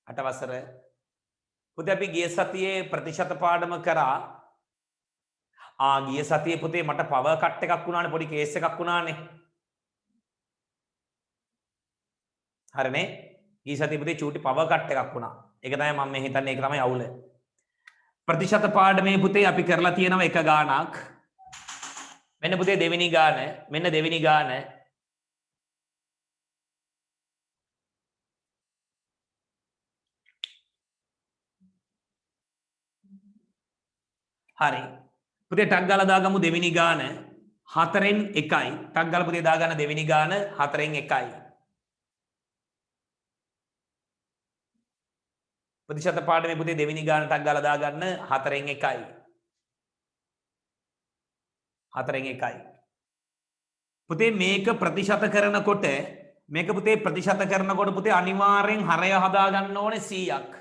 අටවසර පුතේ අපි ගිය සතියේ ප්‍රතිශත පාඩම කරා. ගිය සතියේ පුතේ මට පවර් කට් එකක් වුණානේ, පොඩි කේස් එකක් වුණානේ. හරිනේ. ගිය සතියේ පුතේ චූටි පවර් කට් එකක් වුණා. ඒක තමයි මම මේ හිතන්නේ, ඒක තමයි අවුල. ප්‍රතිශත පාඩමේ පුතේ අපි කරලා තියෙනවා එක ගානක්. මෙන්න පුතේ දෙවෙනි ගාන, මෙන්න දෙවෙනි ගාන. හරි. පුතේ ටක් ගාලා දාගමු දෙවෙනි ගාන 4න් 1යි. ටක් ගාලා පුතේ දාගන්න දෙවෙනි ගාන 4න් 1යි. ප්‍රතිශත පාඩමේ පුතේ දෙවෙනි ගාන ටක් ගාලා දාගන්න 4න් 1යි. 4න් 1යි. පුතේ මේක ප්‍රතිශත කරනකොට පුතේ අනිවාර්යෙන් හරය හදා ගන්න ඕනේ 100ක්.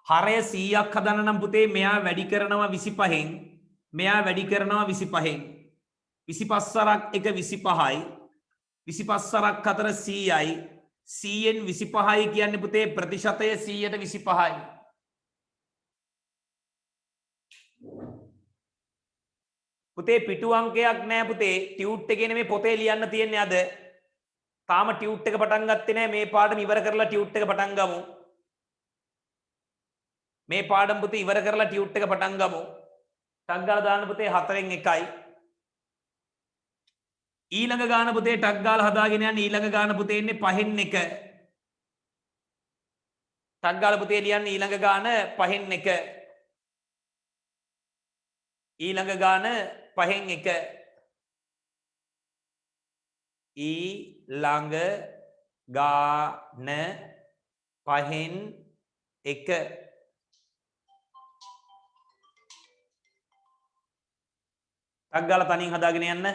හරය 100ක් හදන්න නම් පුතේ මෙයා වැඩි කරනවා 25න්, මෙයා වැඩි කරනවා 25න්. 25 සරක් 1 25යි. 25 සරක් 4 100යි. 100න් 25යි කියන්නේ පුතේ ප්‍රතිශතය 100ට 25යි. පුතේ පිටු අංකයක් නෑ පුතේ. ටියුට් එකේ නෙමෙයි පොතේ ලියන්න තියෙන්නේ අද. තාම ටියුට් එක පටන් ගත්තේ නෑ. මේ පාඩම ඉවර කරලා ටියුට් එක පටන් ගමු. මේ පාඩම් පුතේ ඉවර කරලා ටියුට් එක පටන් ගමු. ටක් ගාලා දාන්න පුතේ 4න් 1යි. ඊළඟ ගාන පුතේ ටක් ගාලා හදාගෙන යන්න. ඊළඟ ගාන පුතේ ඉන්නේ 5න් 1. ටක් ගාලා පුතේ ලියන්න ඊළඟ ගාන 5න් 1. ඊළඟ ගාන 5න් 1. ඊළඟ ගාන 5න් 1. ටක් ගාලා තනින් හදාගෙන යන්න.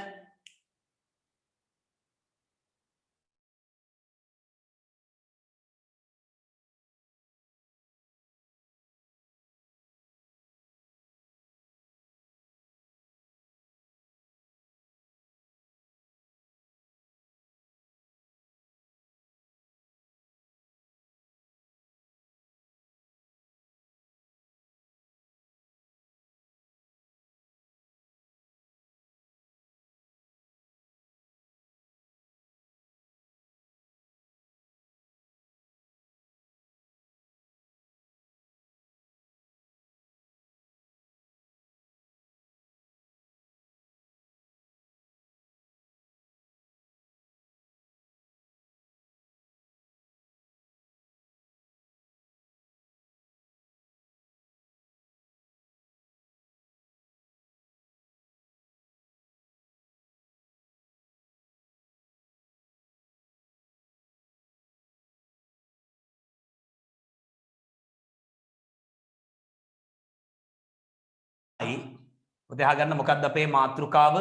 පුතේ අහගන්න මොකක්ද අපේ මාතෘකාව?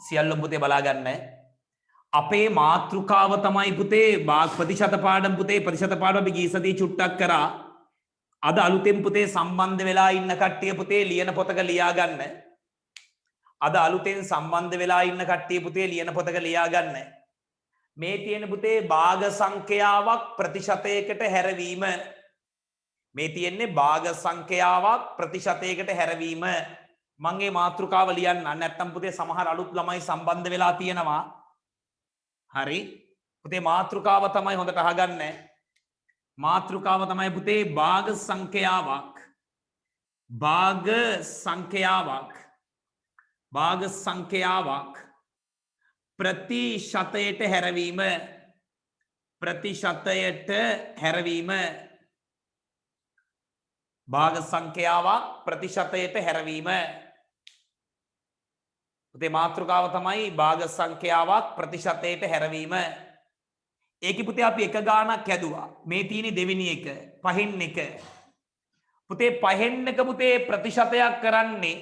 සියල්ලම පුතේ බලා ගන්න. අපේ මාතෘකාව තමයි පුතේ ප්‍රතිශත පාඩම්. පුතේ ප්‍රතිශත පාඩම අපි ගිය සතියේ චුට්ටක් කරා. අද අලුතෙන් පුතේ සම්බන්ධ වෙලා ඉන්න කට්ටිය පුතේ ලියන පොතක ලියා ගන්න. අද අලුතෙන් සම්බන්ධ වෙලා ඉන්න කට්ටිය පුතේ ලියන පොතක ලියා ගන්න. මේ තියෙන පුතේ භාග සංඛ්‍යාවක් ප්‍රතිශතයකට හැරවීම. මේ තියෙන්නේ භාග සංඛ්‍යාවක් ප්‍රතිශතයකට හැරවීම. මගේ මාතෘකාව ලියන්න. නැත්නම් පුතේ සමහර අලුත් ළමයි සම්බන්ධ වෙලා තියෙනවා. හරි. පුතේ මාතෘකාව තමයි හොඳට අහගන්න. මාතෘකාව තමයි පුතේ භාග සංඛ්‍යාවක්. භාග සංඛ්‍යාවක්. භාග සංඛ්‍යාවක් ප්‍රතිශතයට හැරවීම. ප්‍රතිශතයට හැරවීම. භාග සංඛ්‍යාවක් ප්‍රතිශතයට හැරවීම. පුතේ මාතෘකාව තමයි භාග සංඛ්‍යාවක් ප්‍රතිශතයට හැරවීම. ඒකේ පුතේ අපි එක ගානක් හැදුවා. මේ තියෙන්නේ දෙවෙනි එක 5න් 1. පුතේ 5න් 1 පුතේ ප්‍රතිශතයක් කරන්නේ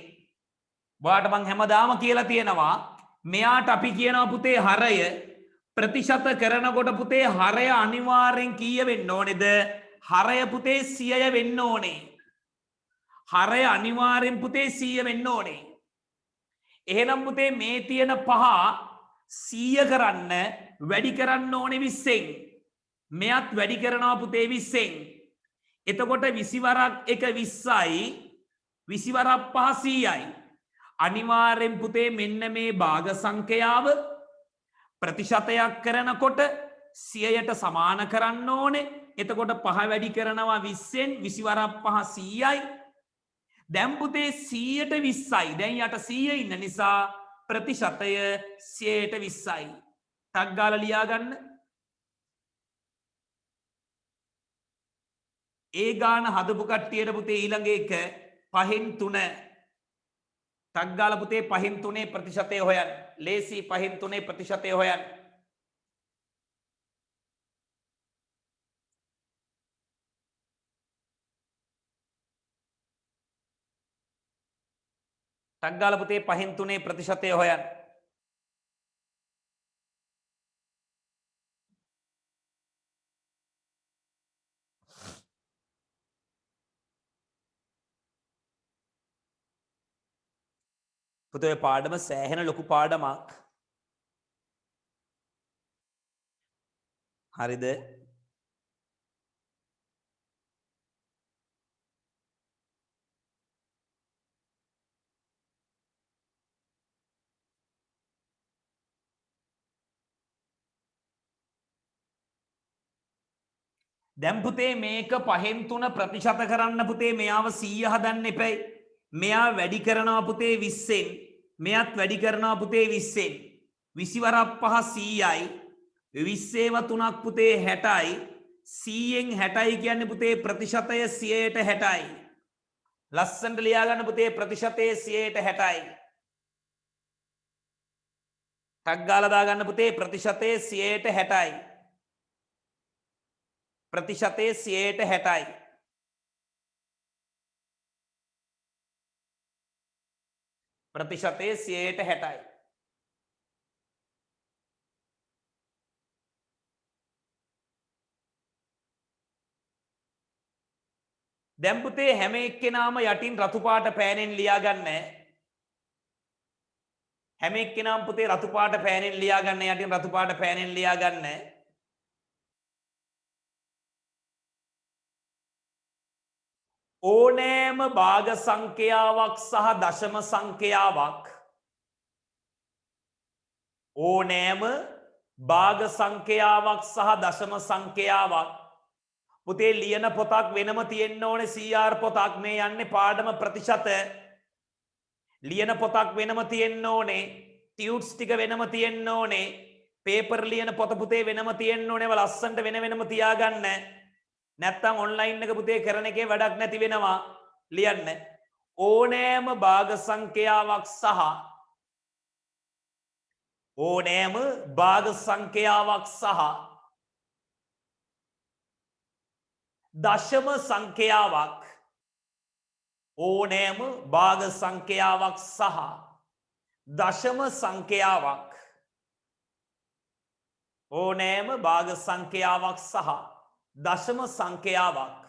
ඔයාලට මං හැමදාම කියලා තියෙනවා. මෙයාට අපි කියනවා පුතේ හරය. ප්‍රතිශත කරනකොට පුතේ හරය අනිවාර්යෙන් කීය වෙන්න ඕනේද? හරය පුතේ 100 වෙන්න ඕනේ. හරය අනිවාර්යෙන් පුතේ 100 වෙන්න ඕනේ. එහෙනම් පුතේ මේ තියෙන 5 100 කරන්න වැඩි කරන්න ඕනේ 20න්. මෙයත් වැඩි කරනවා පුතේ 20න්. එතකොට 20 වරක් 1 20යි 20 වරක් 5 100යි. අනිවාර්යෙන් පුතේ මෙන්න මේ භාග සංඛ්‍යාව ප්‍රතිශතයක් කරනකොට 100ට සමාන කරන්න ඕනේ. එතකොට 5 වැඩි කරනවා 20න් 20 වරක් 5 100යි. දැන් පුතේ 100ට 20යි. දැන් යට 100 ඉන්න නිසා ප්‍රතිශතය 100ට 20යි. ටක් ගාලා ලියා ගන්න. ඒ ගාන හදපු කට්ටියට පුතේ ඊළඟ එක 5න් 3. ටක් ගාලා පුතේ 5න් 3 ප්‍රතිශතය හොයන්න. ලේසි 5න් 3 ප්‍රතිශතය හොයන්න. ටක් ගාලා පුතේ 5න් 3 ප්‍රතිශතය හොයන්න. පුතේ පාඩම සෑහෙන ලොකු පාඩමක්. හරිද? දැන් පුතේ මේක 5න් 3 ප්‍රතිශත කරන්න පුතේ මෙයාව 100 හදන්න එපයි. මෙයා වැඩි කරනවා පුතේ 20න්. මෙයත් වැඩි කරනවා පුතේ 20න්. 20 වරක් 5 100යි. 20 3ක් පුතේ 60යි. 100න් 60යි කියන්නේ පුතේ ප්‍රතිශතය 100ට 60යි. ලස්සනට ලියා ගන්න පුතේ ප්‍රතිශතය 100ට 60යි. ටක් ගාලා දා ගන්න පුතේ ප්‍රතිශතය 100ට 60යි. ප්‍රතිශතය 100ට 60යි. ප්‍රතිශතය 100ට 60යි. දැන් පුතේ හැම එක්කෙනාම යටින් රතු පාට පෑනෙන් ලියා ගන්න. හැම එක්කෙනාම පුතේ රතු පාට පෑනෙන් ලියා ගන්න. යටින් රතු පාට පෑනෙන් ලියා ගන්න. ඕනෑම භාග සංඛ්‍යාවක් සහ දශම සංඛ්‍යාවක් ඕනෑම භාග සංඛ්‍යාවක් සහ දශම සංඛ්‍යාවක් පුතේ ලියන පොතක් වෙනම තියෙන්න ඕනේ. CR පොතක් මේ යන්නේ පාඩම ප්‍රතිශත. ලියන පොතක් වෙනම තියෙන්න ඕනේ. ටියුට්ස් ටික වෙනම තියෙන්න ඕනේ. පේපර් ලියන පොත පුතේ වෙනම තියෙන්න ඕනේ. ඒවා ලස්සනට වෙනම තියාගන්න. නැත්තම් ඔන්ලයින් එක පුතේ කරන එකේ වැඩක් නැති වෙනවා. ලියන්න. ඕනෑම භාග සංඛ්‍යාවක් සහ ඕනෑම භාග සංඛ්‍යාවක් සහ දශම සංඛ්‍යාවක් ඕනෑම භාග සංඛ්‍යාවක් සහ දශම සංඛ්‍යාවක් ඕනෑම භාග සංඛ්‍යාවක් සහ දශම සංඛ්‍යාවක්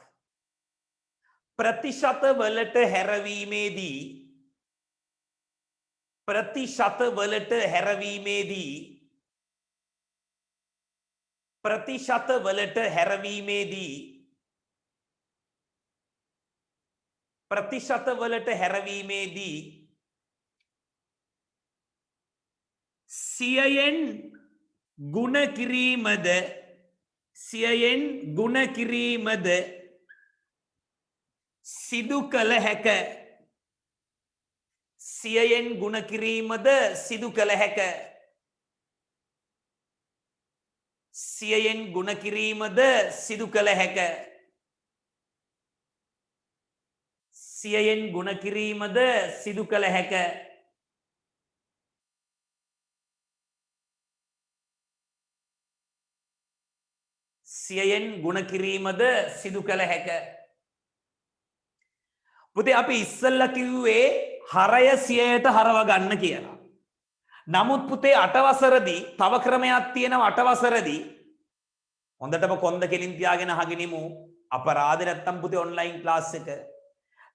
ප්‍රතිශත වලට හැරවීමේදී ප්‍රතිශත වලට හැරවීමේදී ප්‍රතිශත වලට හැරවීමේදී ප්‍රතිශත වලට හැරවීමේදී 100න් ගුණ කිරීමද 100න් ගුණ කිරීමද සිදු කළ හැක. 100න් ගුණ කිරීමද සිදු කළ හැක. 100න් ගුණ කිරීමද සිදු කළ හැක. 100න් ගුණ කිරීමද සිදු කළ හැක. සියයෙන් ගුණ කිරීමද සිදු කළ හැක. පුතේ අපි ඉස්සල්ලා කිව්වේ හරය 100ට හරව ගන්න කියලා. නමුත් පුතේ 8 වසරදී තව ක්‍රමයක් තියෙනවා. 8 වසරදී හොඳටම කොන්ද කෙලින් තියාගෙන අහගෙනමු. අපරාධ නැත්තම් පුතේ ඔන්ලයින් ක්ලාස් එක.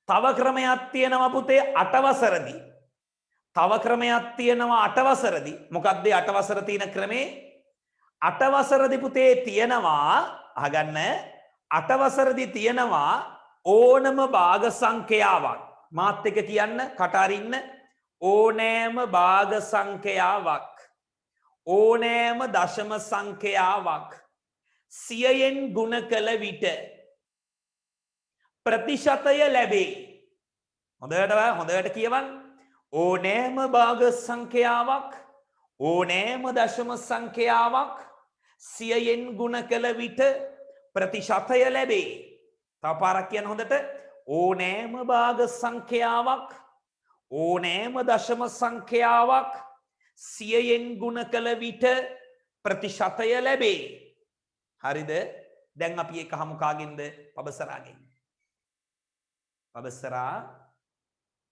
තව ක්‍රමයක් තියෙනවා පුතේ 8 වසරදී. තව ක්‍රමයක් තියෙනවා 8 වසරදී. මොකක්ද 8 වසර තියෙන ක්‍රමේ? 8 වසරදී පුතේ තියෙනවා අහගන්න 8 වසරදී තියෙනවා ඕනම භාග සංඛ්‍යාවක්. මාත් එක කියන්න කට අරින්න. ඕනෑම භාග සංඛ්‍යාවක්. ඕනෑම දශම සංඛ්‍යාවක් 100ෙන් ගුණ කළ විට ප්‍රතිශතය ලැබේ. හොඳට කියවන්න. ඕනෑම භාග සංඛ්‍යාවක් ඕනෑම දශම සංඛ්‍යාවක් 100ෙන් ගුණ කළ විට ප්‍රතිශතය ලැබේ. තව පාරක් කියන්න හොඳට. ඕනෑම භාග සංඛ්‍යාවක් ඕනෑම දශම සංඛ්‍යාවක් 100ෙන් ගුණ කළ විට ප්‍රතිශතය ලැබේ. හරිද? දැන් අපි ඒක හමු කාගෙන්ද? පබසරාගෙන්. පබසරා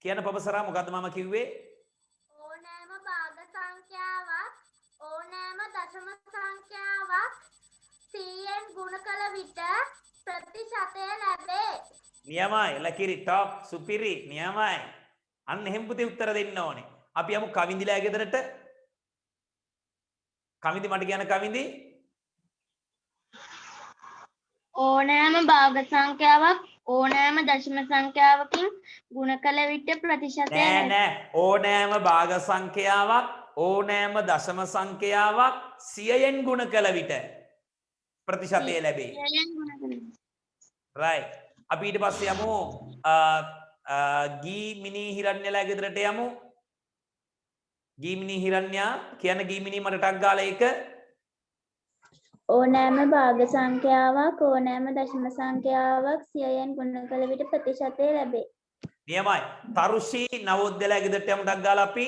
කියන පබසරා මොකද්ද මම කිව්වේ? ඕනෑම භාග සංඛ්‍යාවක් ඕනෑම දශම සංඛ්‍යාවක් 100ෙන් ගුණ කළ විට ප්‍රතිශතය ලැබේ. නියමයි. ලකිරි ටොප් සුපිරි නියමයි. අන්න එහෙම පුතේ උත්තර දෙන්න ඕනේ. අපි යමු කවින්දිලා ගෙදරට. කවින්දි මට කියන කවින්දි ඕනෑම භාග සංඛ්‍යාවක් ඕනෑම දශම සංඛ්‍යාවකින් ගුණ කළ විට ප්‍රතිශතය නෑ ඕනෑම භාග සංඛ්‍යාවක් ඕනෑම දශම සංඛ්‍යාවක් 100ෙන් ගුණ කළ විට ප්‍රතිශතය ලැබේ. right. අපි ඊට පස්සේ යමු ගී මිනී හිරණ්‍යලා ගෙදරට යමු. ගී මිනී හිරණ්‍යා කියන ගී මිනී මට ටක් ගාලා ඒක. ඕනෑම භාග සංඛ්‍යාවක් ඕනෑම දශම සංඛ්‍යාවක් 100ෙන් ගුණ කළ විට ප්‍රතිශතය ලැබේ. නියමයි. තරුෂි නවෝදයලා ගෙදරට යමු ටක් ගාලා අපි.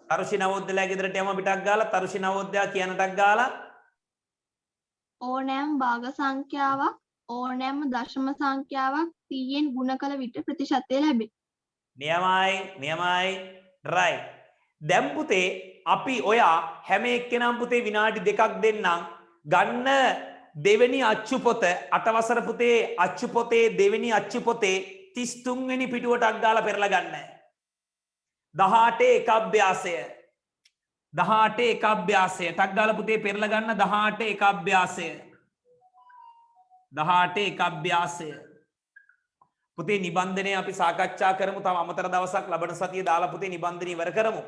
තරුෂි නවෝදයලා ගෙදරට යමු අපි ටක් ගාලා. තරුෂි නවෝදයා කියන ටක් ගාලා. ඕනෑම භාග සංඛ්‍යාවක් ඕනෑම දශම සංඛ්‍යාවක් 100ෙන් ගුණ කළ විට ප්‍රතිශතය ලැබේ. නියමයි. right. දැන් පුතේ අපි ඔයා හැම එක්කෙනාම පුතේ විනාඩි 2ක් දෙන්නම් ගන්න දෙවෙනි අච්චු පොත 8 වසර පුතේ අච්චු පොතේ දෙවෙනි අච්චු පොතේ 33 වෙනි පිටුවටක් ගාලා පෙරලා ගන්න. 18 එක අභ්‍යාසය 18 එක අභ්‍යාසය ටක් ගාලා පුතේ පෙරලා ගන්න 18 එක අභ්‍යාසය 18 එක අභ්‍යාසය පුතේ නිබන්ධනය අපි සාකච්ඡා කරමු. තව අමතර දවසක් ලබන සතියේ දාලා පුතේ නිබන්ධනය ඉවර කරමු.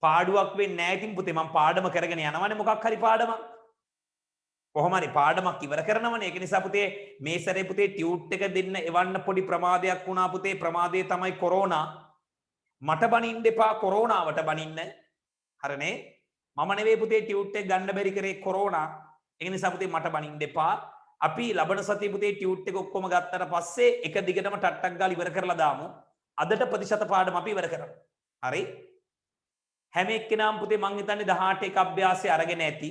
පාඩුවක් වෙන්නේ නැහැ ඉතින් පුතේ මම පාඩම කරගෙන යනවනේ මොකක් හරි පාඩමක්. කොහොම හරි පාඩමක් ඉවර කරනවනේ. ඒක නිසා පුතේ මේ සැරේ පුතේ ටියුට් එක දෙන්න එවන්න පොඩි ප්‍රමාදයක් වුණා පුතේ. ප්‍රමාදය තමයි කොරෝනා. මට බනින්න එපා කොරෝනාවට බනින්න. හරිනේ? මම නෙවෙයි පුතේ ටියුට් එක ගන්න බැරි කරේ කොරෝනා. ඒක නිසා පුතේ මට බනින්න එපා. අපි ලබන සතියේ පුතේ ටියුට් එක ඔක්කොම ගත්තට පස්සේ එක දිගටම ටට්ටක් ගාලා ඉවර කරලා දාමු. අදට ප්‍රතිශත පාඩම අපි ඉවර කරමු. හරි? හැම එක්කෙනාම පුතේ මං හිතන්නේ 18 එක අභ්‍යාසය අරගෙන ඇති.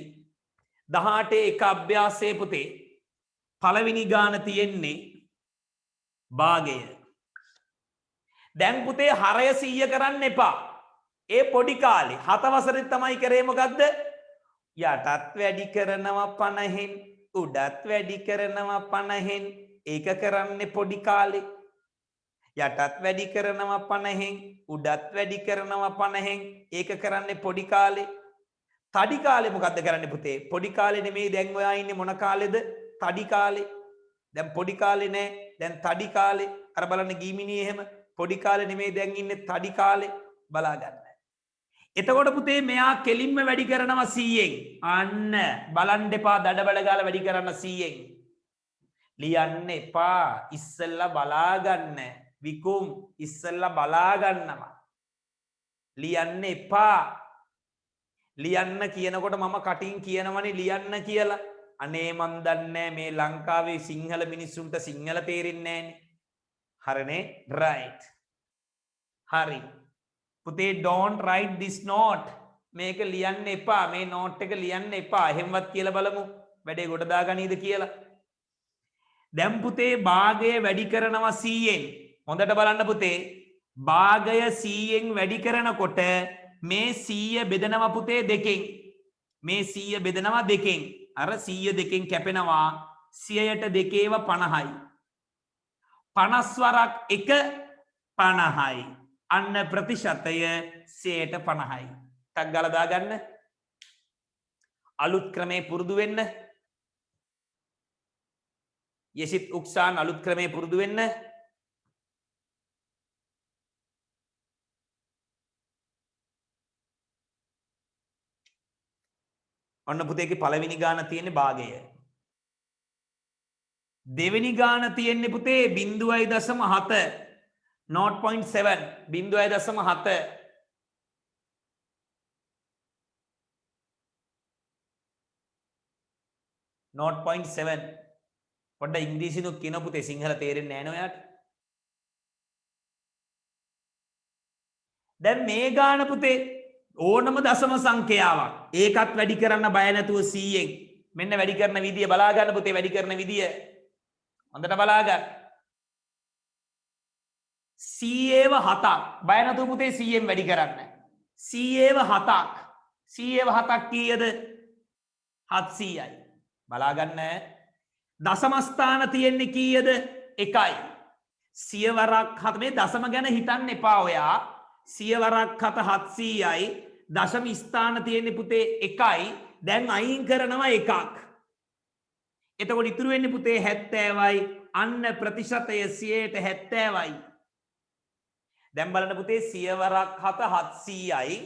18 එක අභ්‍යාසයේ පුතේ පළවෙනි ගාන තියෙන්නේ භාගය. දැන් පුතේ හරය 100 කරන්න එපා. ඒ පොඩි කාලේ 7 වසරේ තමයි කරේ මොකද්ද? යටත් වැඩි කරනවා 50න් උඩත් වැඩි කරනවා 50න් ඒක කරන්නේ පොඩි කාලේ. යටත් වැඩි කරනවා 50න් උඩත් වැඩි කරනවා 50න් ඒක කරන්නේ පොඩි කාලේ. තඩි කාලේ මොකද්ද කරන්නේ පුතේ? පොඩි කාලේ නෙමෙයි දැන් ඔයා ඉන්නේ මොන කාලේද? තඩි කාලේ. දැන් පොඩි කාලේ නෑ. දැන් තඩි කාලේ. අර බලන්න ගීමිනී එහෙම පොඩි කාලේ නෙමෙයි දැන් ඉන්නේ තඩි කාලේ. බලා ගන්න. එතකොට පුතේ මෙයා කෙලින්ම වැඩි කරනවා 100න්. අන්න බලන්න එපා දඩබඩ ගාලා වැඩි කරන්න 100න්. ලියන්න එපා. ඉස්සෙල්ලා බලා ගන්න. විකුම් ඉස්සෙල්ලා බලා ගන්නවා. ලියන්න එපා. ලියන්න කියනකොට මම කටින් කියනවනේ ලියන්න කියලා. අනේ මන් දන්නේ මේ ලංකාවේ සිංහල මිනිස්සුන්ට සිංහල තේරෙන්නේ නැහනේ. හරිනේ? right. හරි. පුතේ don't write this note. මේක ලියන්න එපා. මේ note එක ලියන්න එපා. එහෙමවත් කියලා බලමු. වැඩේ ගොඩ දාගනීද කියලා. දැන් පුතේ භාගය වැඩි කරනවා 100න්. හොඳට බලන්න පුතේ. භාගය 100න් වැඩි කරනකොට මේ 100 බෙදනවා පුතේ දෙකෙන්. මේ 100 බෙදනවා දෙකෙන්. අර 100 දෙකෙන් කැපෙනවා 100ට දෙකේව 50යි. 50 වරක් 1 50යි. අන්න ප්‍රතිශතය 50%යි. ටක් ගාලා දාගන්න. අලුත් ක්‍රමේ පුරුදු වෙන්න. යසිත් උක්සාන් අලුත් ක්‍රමේ පුරුදු වෙන්න. ඔන්න පුතේගේ පළවෙනි ගාන තියෙන්නේ භාගය. දෙවෙනි ගාන තියෙන්නේ පුතේ 0.7 0.7 0.7 0.7 පොඩ්ඩ ඉංග්‍රීසිනුත් කියන පුතේ සිංහල තේරෙන්නේ නැහැ නේ ඔයාට. දැන් මේ ගාන පුතේ ඕනම දශම සංඛ්‍යාවක් ඒකත් වැඩි කරන්න බය නැතුව 100න් මෙන්න වැඩි කරන විදිය බලා ගන්න පුතේ වැඩි කරන විදිය හොඳට බලා ගන්න 100ව 7ක් බය නැතුව පුතේ 100න් වැඩි කරන්න 100ව 7ක් කීයද 700යි බලා ගන්න දශම ස්ථාන තියෙන්නේ කීයද 1යි සියවරක් 7 මේ දශම ගැන හිතන්න එපා ඔයා සියවරක් 700යි දශම ස්ථාන තියෙන්නේ පුතේ 1යි දැන් අයින් කරනවා 1ක් එතකොට ඉතුරු වෙන්නේ පුතේ 70යි අන්න ප්‍රතිශතය 70යි දැන් බලන්න පුතේ සියවරක් 700යි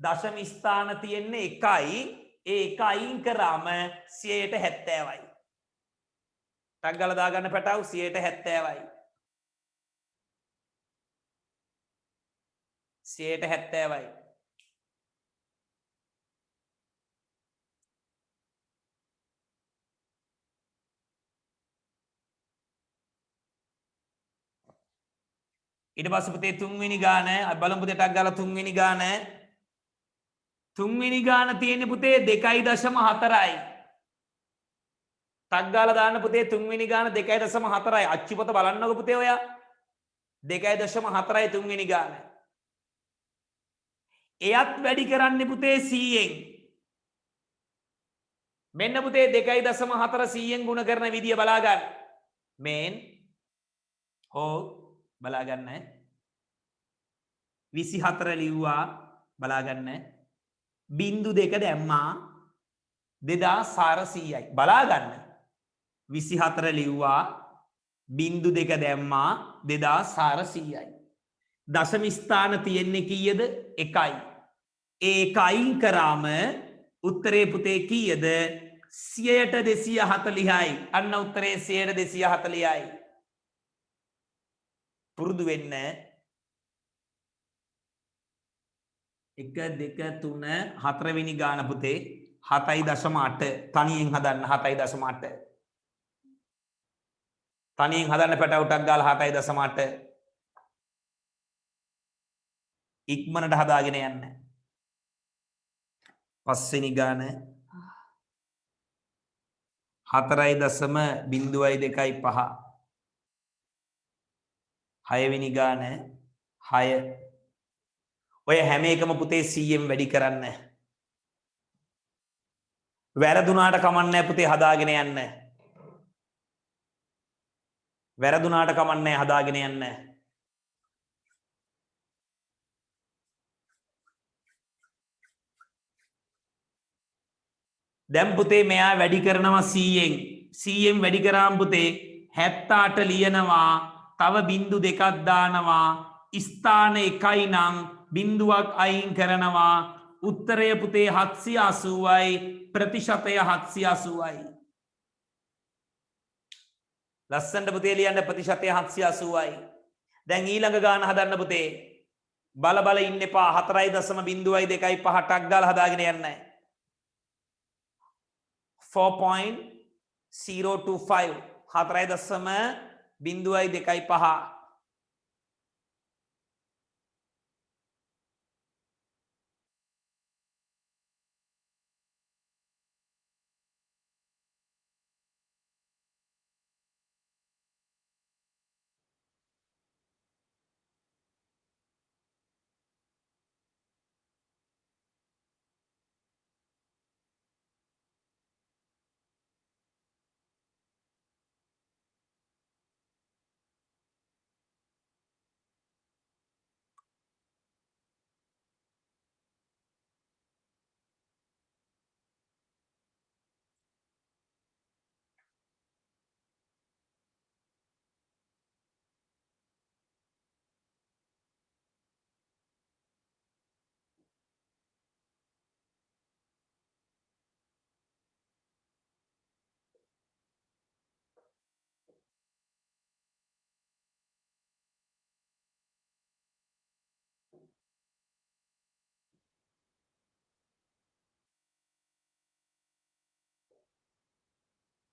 දශම ස්ථාන තියෙන්නේ 1යි ඒ 1 අයින් කරාම 70යි ටක් ගාලා දාගන්න පැටව 70යි 70යි ඊට පස්සේ පුතේ තුන්වෙනි ගාන බලමු පුතේ ටක් ගාලා තුන්වෙනි ගාන තියෙන්නේ පුතේ 2.4යි ටක් ගාලා දාන්න පුතේ තුන්වෙනි ගාන 2.4යි අච්චි පොත බලන්නකො පුතේ ඔයා 2.4යි තුන්වෙනි ගාන එයත් වැඩි කරන්නේ පුතේ 100න් මෙන්න පුතේ 2.4 100න් ගුණ කරන විදිය බලා ගන්න මේන් හෝ බලා ගන්න 24 ලිව්වා බලා ගන්න බිංදු දෙක දැම්මා 2400යි බලා ගන්න 24 ලිව්වා බිංදු දෙක දැම්මා 2400යි දශම ස්ථාන තියෙන්නේ කීයද 1යි ඒක අයින් කරාම උත්තරේ පුතේ කීයද 100ට 240යි අන්න උත්තරේ 100ට 240යි පුරුදු වෙන්න 1 2 3 4 වෙනි ගාන පුතේ 7.8 තනියෙන් හදන්න 7.8 තනියෙන් හදන්න පැටවුටක් ගාලා 7.8 ඉක්මනට හදාගෙන යන්න පස්වෙනි ගාන 4.02.5 හයවෙනි ගාන 6 ඔය හැම එකම පුතේ 100න් වැඩි කරන්න වැරදුනාට කමන්නේ පුතේ හදාගෙන යන්න වැරදුනාට කමන්නේ හදාගෙන යන්න දැන් පුතේ මෙයා වැඩි කරනවා 100න් වැඩි කරාම පුතේ 78 ලියනවා තව බිංදු දෙකක් දානවා ස්ථාන 1යි නම් බිංදුවක් අයින් කරනවා උත්තරය පුතේ 780යි ප්‍රතිශතය 780යි ලස්සනට පුතේ ලියන්න ප්‍රතිශතය 780යි දැන් ඊළඟ ගාන හදන්න පුතේ බල බල ඉන්න එපා 4.02.5 ටක් ගාලා හදාගෙන යන්න 4.025 4.02.5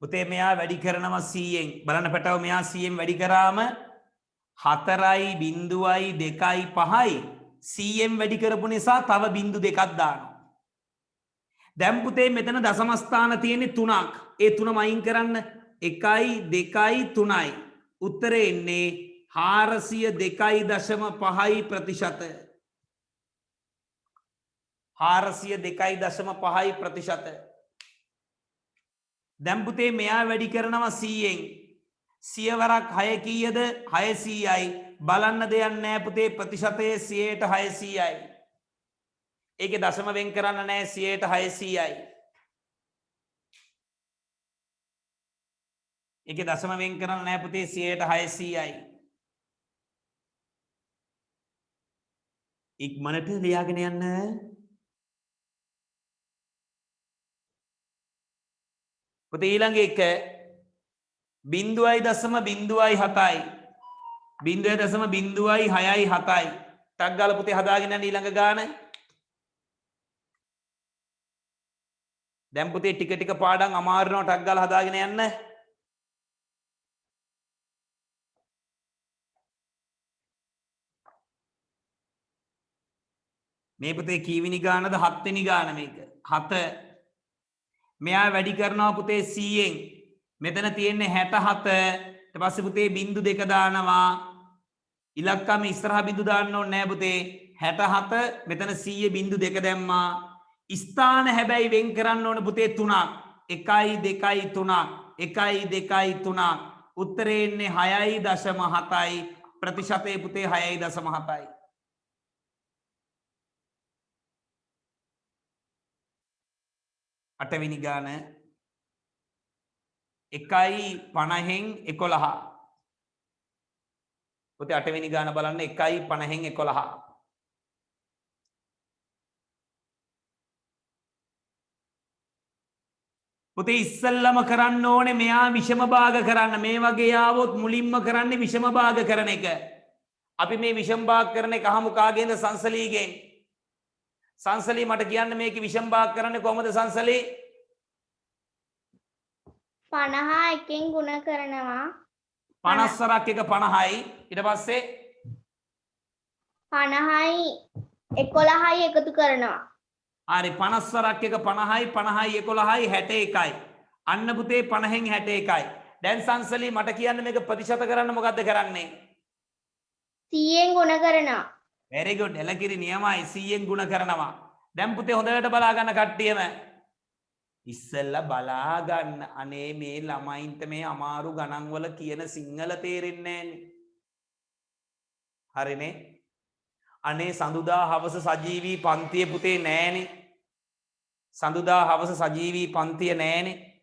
පුතේ මෙයා වැඩි කරනවා 100න්. බලන්න පැටව මෙයා 100න් වැඩි කරාම 4යි 0යි 2යි 5යි 100න් වැඩි කරපු නිසා තව බිංදු දෙකක් දානවා. දැන් පුතේ මෙතන දශම ස්ථාන තියෙන්නේ 3ක්. ඒ 3ම අයින් කරන්න. 1යි 2යි 3යි. උත්තරේ එන්නේ 402.5%. 402.5%. දැන් පුතේ මෙයා වැඩි කරනවා 100න්. 100 වරක් 6 කීයද? 600යි. බලන්න දෙයක් නැහැ පුතේ ප්‍රතිශතයේ 100ට 600යි. ඒකේ දශම වෙන් කරන්න නැහැ 100ට 600යි. ඒකේ දශම වෙන් කරන්න නැහැ පුතේ 100ට 600යි. ඉක්මනට ලියාගෙන යන්න. පුතේ ඊළඟ එක 0.07යි 0.06යි. ටක් ගාලා පුතේ හදාගෙන යන්න ඊළඟ ගාන. දැන් පුතේ ටික ටික පාඩම් අමාරු වෙනවා ටක් ගාලා හදාගෙන යන්න. මේ පුතේ කීවිනි ගානද? 7 වෙනි ගාන මේක. 7. මෙයා වැඩි කරනවා පුතේ 100න්. මෙතන තියෙන්නේ 67. ඊට පස්සේ පුතේ බිංදු දෙක දානවා. ඉලක්කම ඉස්සරහා බිංදු දාන්න ඕනේ නැහැ පුතේ. 67 මෙතන 100 බිංදු දෙක දැම්මා. ස්ථාන හැබැයි වෙන් කරන්න ඕන පුතේ 3ක්. 1යි 2යි 3ක්. 1යි 2යි 3ක්. උත්තරේ එන්නේ 6.7යි. ප්‍රතිශතයේ පුතේ 6.7යි. අටවෙනි ගාන 1.50න් 11. පුතේ අටවෙනි ගාන බලන්න 1.50න් 11. පුතේ ඉස්සල්ලාම කරන්න ඕනේ මෙයා විෂම භාග කරන්න. මේ වගේ ආවොත් මුලින්ම කරන්නේ විෂම භාග කරන එක. අපි මේ විෂම භාග කරන එක අහමු කාගෙන්ද? සංසලීගෙන්. සංසලී මට කියන්න මේක විෂම භාග කරන්නේ කොහොමද සංසලී? 50 එකෙන් ගුණ කරනවා. 50ක් එක 50යි. ඊට පස්සේ 50යි 11යි එකතු කරනවා. හරි 50ක් එක 50යි 50යි 11යි 61යි. අන්න පුතේ 50න් 61යි. දැන් සංසලී මට කියන්න මේක ප්‍රතිශත කරන්න මොකද්ද කරන්නේ? 100න් ගුණ කරනවා. very good. එලකිරි නියමයි 100න් ගුණ කරනවා. දැන් පුතේ හොඳට බලා ගන්න කට්ටියම. ඉස්සෙල්ලා බලා ගන්න. අනේ මේ ළමයින්ට මේ අමාරු ගණන් වල කියන සිංහල තේරෙන්නේ නැහනේ. හරිනේ. අනේ සඳුදා හවස සජීවී පන්තිය පුතේ නෑනේ. සඳුදා හවස සජීවී පන්තිය නෑනේ.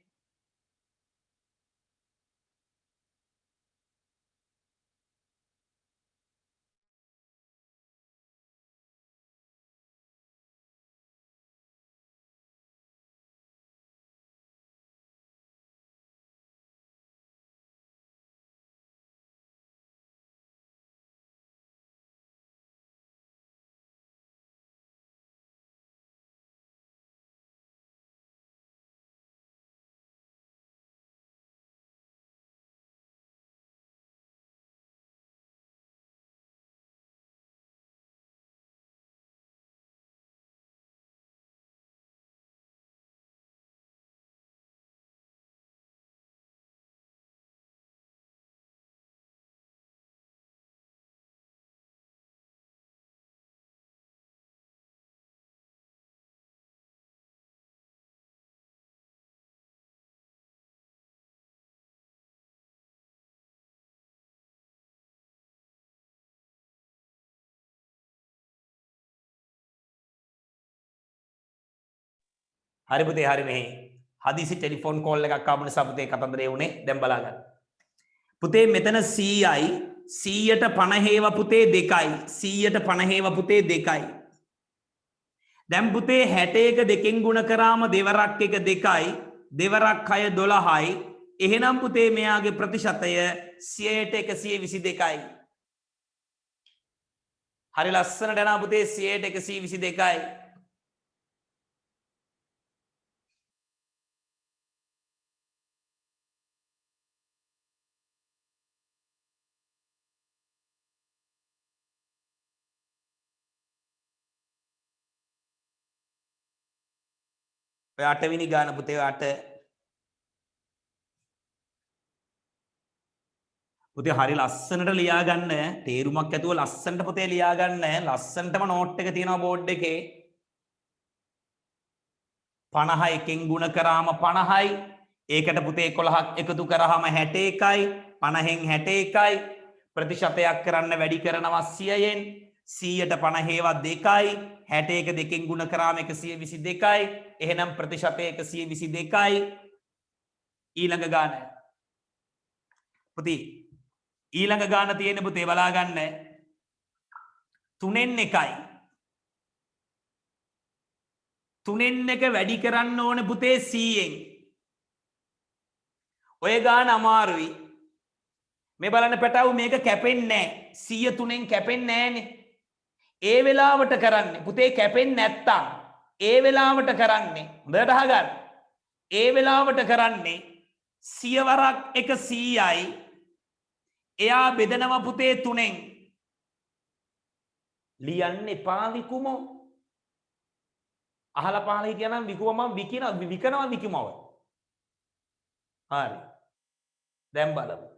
හරි පුතේ හරි මෙහි හදිසි ටෙලිෆෝන් කෝල් එකක් ආපු නිසා පුතේ කතන්දරේ උනේ. දැන් බලා ගන්න. පුතේ මෙතන 100යි 100ට 50 පුතේ 2යි 100ට 50 පුතේ 2යි. දැන් පුතේ 61 දෙකෙන් ගුණ කරාම දෙවරක් එක 2යි දෙවරක් 6 12යි. එහෙනම් පුතේ මෙයාගේ ප්‍රතිශතය 100ට 122යි. හරි ලස්සනට යනවා පුතේ 100ට 122යි. ඔය 8 වෙනි ගාන පුතේ 8 පුතේ හරි ලස්සනට ලියා ගන්න තේරුමක් ඇතුව ලස්සනට පුතේ ලියා ගන්න ලස්සනටම නෝට් එක තියෙනවා බෝඩ් එකේ 50 එකෙන් ගුණ කරාම 50යි ඒකට පුතේ 11ක් එකතු කරාම 61යි 50න් 61යි ප්‍රතිශතයක් කරන්න වැඩි කරනවා 100ෙන් 100ට 50 ඒවා 2යි 61 දෙකෙන් ගුණ කරාම 122යි එහෙනම් ප්‍රතිශතය 122යි ඊළඟ ගාන පුතේ ඊළඟ ගාන තියෙන පුතේ බලා ගන්න 3න් 1යි 3න් 1 වැඩි කරන්න ඕනේ පුතේ 100ෙන් ඔය ගාන අමාරුයි මේ බලන්න පැටවු මේක කැපෙන්නේ නැහැ 100 3න් කැපෙන්නේ නැහනේ ඒ වෙලාවට කරන්නේ පුතේ කැපෙන්නේ නැත්තම් ඒ වෙලාවට කරන්නේ හොඳට අහගන්න ඒ වෙලාවට කරන්නේ 100 වරක් 100යි එයා බෙදනවා පුතේ 3න් ලියන්න එපා විකුමෝ අහලා පහලා හිටියනම් විකුමම විකනවා විකුමව හරි දැන් බලමු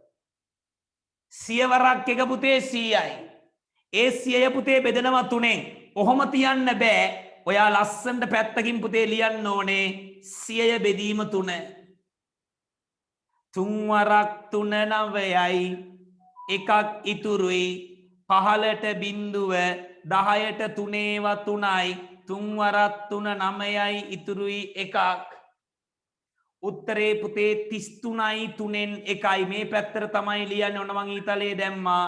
100 වරක් 1 පුතේ 100යි ඒ 100 පුතේ බෙදනවා 3න් ඔහොම තියන්න බෑ ඔයා ලස්සනට පැත්තකින් පුතේ ලියන්න ඕනේ 100 බෙදීම 3 3 වරක් 3 9යි එකක් ඉතුරුයි 15ට බිඳුව 10ට 3ේවා 3යි 3 වරක් 3 9යි ඉතුරුයි එකක් උත්තරේ පුතේ 33යි 3න් 1යි මේ පැත්තට තමයි ලියන්නේ ඔන්න මං ඊතලයේ දැම්මා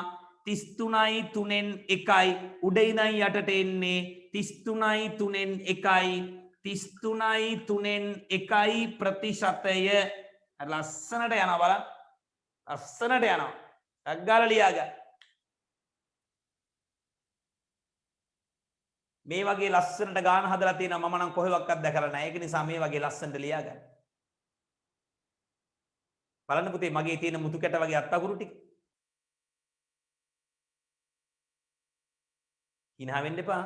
33යි 3න් 1යි උඩ ඉඳන් යටට එන්නේ 33යි 3න් 1යි 33යි 3න් 1යි ප්‍රතිශතය ලස්සනට යනවා බලන්න ලස්සනට යනවා ටග්ගාලා ලියා ගන්න මේ වගේ ලස්සනට ගාන හදලා තියෙනවා මම නම් කොහෙවත් දැකලා නැහැ ඒක නිසා මේ වගේ ලස්සනට ලියා ගන්න බලන්න පුතේ මගේ තියෙන මුතු කැට වගේ අත්තකුරු ටික හිනා වෙන්න එපා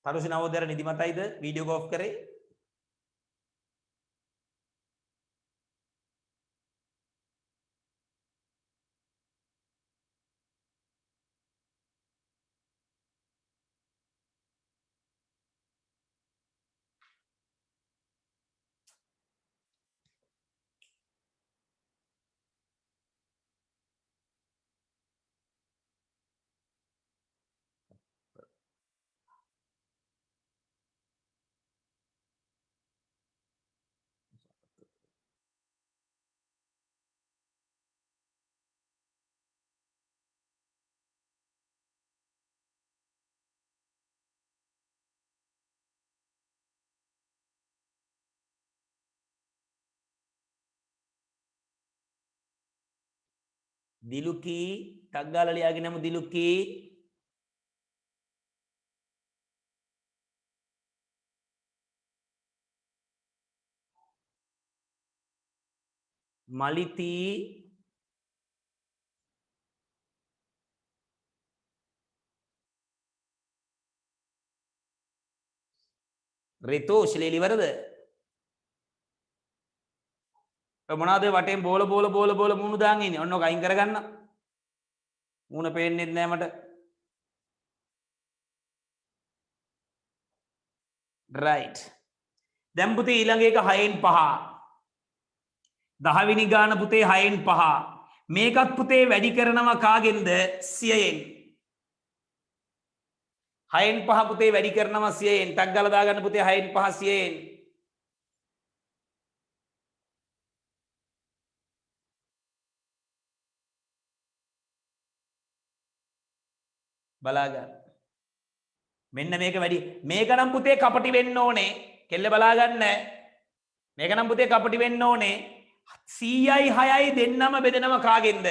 තරුෂි නවෝදයර නිදිමතයිද වීඩියෝ එක ඔෆ් කරේ දිලුකි ටක් ගාලා ලියාගෙන යමු දිලුකි මලිති රිතෝෂ් ලේලි වරද මොනවාද වටෙන් බෝල මූණු දාන් ඉන්නේ ඔන්න ඔක අයින් කරගන්න මූණ පේන්නේ නැහැ මට රයිට් දැන් පුතේ ඊළඟ එක 6න් 5 10 වෙනි ගාන පුතේ 6න් 5 මේකත් පුතේ වැඩි කරනවා කාගෙන්ද 100ෙන් 6න් 5 පුතේ වැඩි කරනවා 100ෙන් ටක් ගාලා දාගන්න පුතේ 6න් 5 100ෙන් බලාගන්න මෙන්න මේක වැඩි මේක නම් පුතේ කපටි වෙන්න ඕනේ කෙල්ල බලාගන්න මේක නම් පුතේ කපටි වෙන්න ඕනේ 100යි 6යි දෙන්නම බෙදෙනව කාගෙන්ද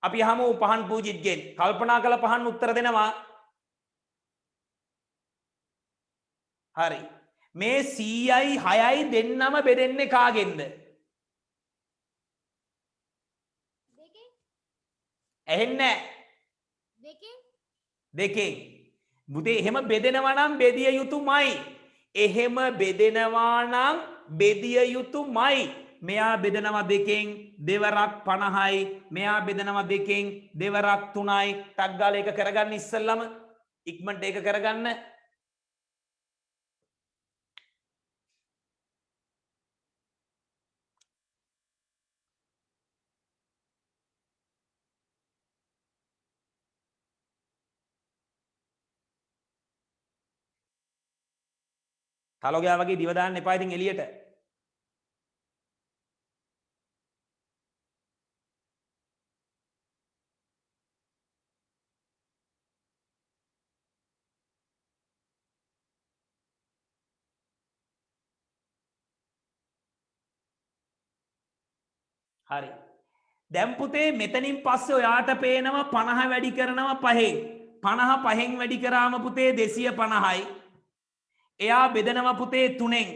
අපි අහමු පහන් පූජිත්ගෙන් කල්පනා කළ පහන් උත්තර දෙනවා හරි මේ 100යි 6යි දෙන්නම බෙදෙන්නේ කාගෙන්ද දෙකෙන් ඇහෙන්නේ දෙකෙන් දෙකෙන්. පුතේ එහෙම බෙදෙනවා නම් බෙදිය යුතුමයි. එහෙම බෙදෙනවා නම් බෙදිය යුතුමයි. මෙයා බෙදනවා දෙකෙන් දෙවරක් 50යි. මෙයා බෙදනවා දෙකෙන් දෙවරක් 3යි. ටක් ගාලා ඒක කරගන්න ඉස්සෙල්ලම ඉක්මනට ඒක කරගන්න. තලෝගයා වගේ දිව දාන්න එපා ඉතින් එළියට. හරි. දැන් පුතේ මෙතනින් පස්සේ ඔයාට පේනවා 50 වැඩි කරනවා 5න්. 50 5න් වැඩි කරාම පුතේ 250යි. එයා බෙදනවා පුතේ 3න්.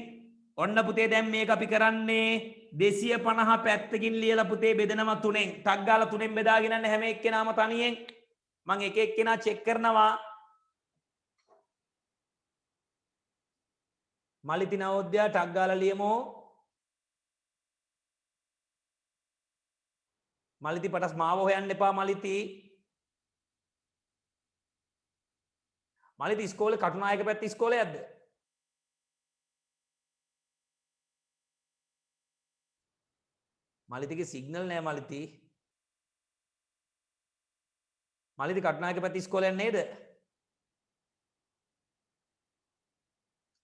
ඔන්න පුතේ දැන් මේක අපි කරන්නේ 250 පැත්තකින් ලියලා පුතේ බෙදනවා 3න්. ටක් ගාලා 3න් බෙදාගෙන යන්න හැම එක්කෙනාම තනියෙන්. මම එක එක්කෙනා චෙක් කරනවා. මලිති නවෝදයා ටක් ගාලා ලියමු. මලිති පටස් මාව හොයන්න එපා මලිති. මලිති ඉස්කෝලේ කටුනායක පැත්තේ ඉස්කෝලේයක්ද? මලිතිගේ සිග්නල් නෑ මලිති. මලිති කටුනායක පැත්තේ ඉස්කෝලයක් නේද?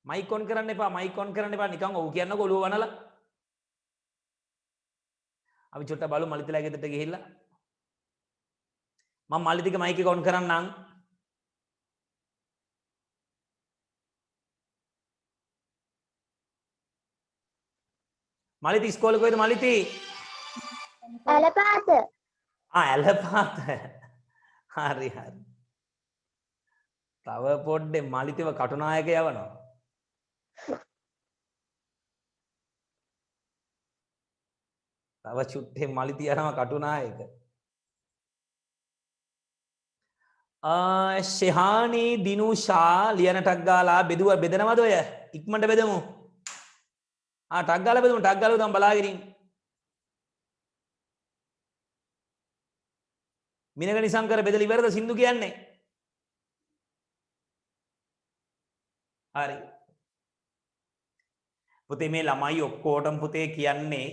මයික් ඔන් කරන්න එපා මයික් ඔන් කරන්න එපා නිකන් ඔව් කියන්නකෝ ඔළුව වනලා. අපි චුට්ටක් බලමු මලිතිලා ගෙදරට ගිහිල්ලා. මම මලිතිගේ මයික් එක ඔන් කරන්නම්. මලිති ඉස්කෝලේ කොහෙද මලිති? ඇලපාත. ඇලපාත. හරි හරි. තව පොඩ්ඩේ මලිතිව කටුනායක යවනවා. තව චුට්ටේ මලිති යනවා කටුනායක. ශෙහානි දිනුෂා ලියන ටක් ගාලා බෙදනවද ඔය? ඉක්මනට බෙදමු. ටක් ගාලා බෙදමු ටක් ගාලා බෙදමු බලාගෙන ඉන්න. මිනගනි සංකර බෙදලා ඉවරද සින්දු කියන්නේ? හරි. පුතේ මේ ළමයි ඔක්කොටම පුතේ කියන්නේ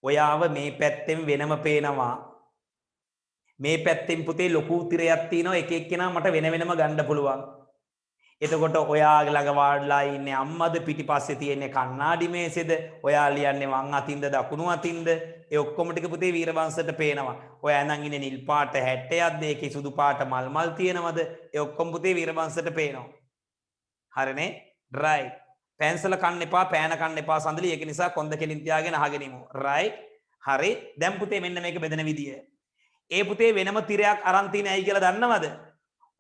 ඔයාව මේ පැත්තෙන් වෙනම පේනවා. මේ පැත්තෙන් පුතේ ලොකු තිරයක් තියෙනවා එක එක්කෙනා මට වෙන වෙනම ගන්න පුළුවන්. එතකොට ඔයාගේ ළඟ වාඩිලා ඉන්නේ අම්මද පිටිපස්සේ තියෙන්නේ කණ්ණාඩි මේසෙද ඔයා ලියන්නේ වම් අතින්ද දකුණු අතින්ද ඒ ඔක්කොම ටික පුතේ වීරවංශයට පේනවා. ඔයා නම් ඉන්නේ නිල් පාට 60ක්ද ඒකේ සුදු පාට මල් තියෙනවද ඒ ඔක්කොම පුතේ වීරවංශයට පේනවා. හරිනේ? රයිට්. පැන්සල කන්න එපා පෑන කන්න එපා සඳලි ඒක නිසා කොන්ද කෙලින් තියාගෙන අහගෙන ඉමු. රයිට්. හරි. දැන් පුතේ මෙන්න මේක බෙදෙන විදිය. ඒ පුතේ වෙනම තිරයක් අරන් තියෙන ඇයි කියලා දන්නවද?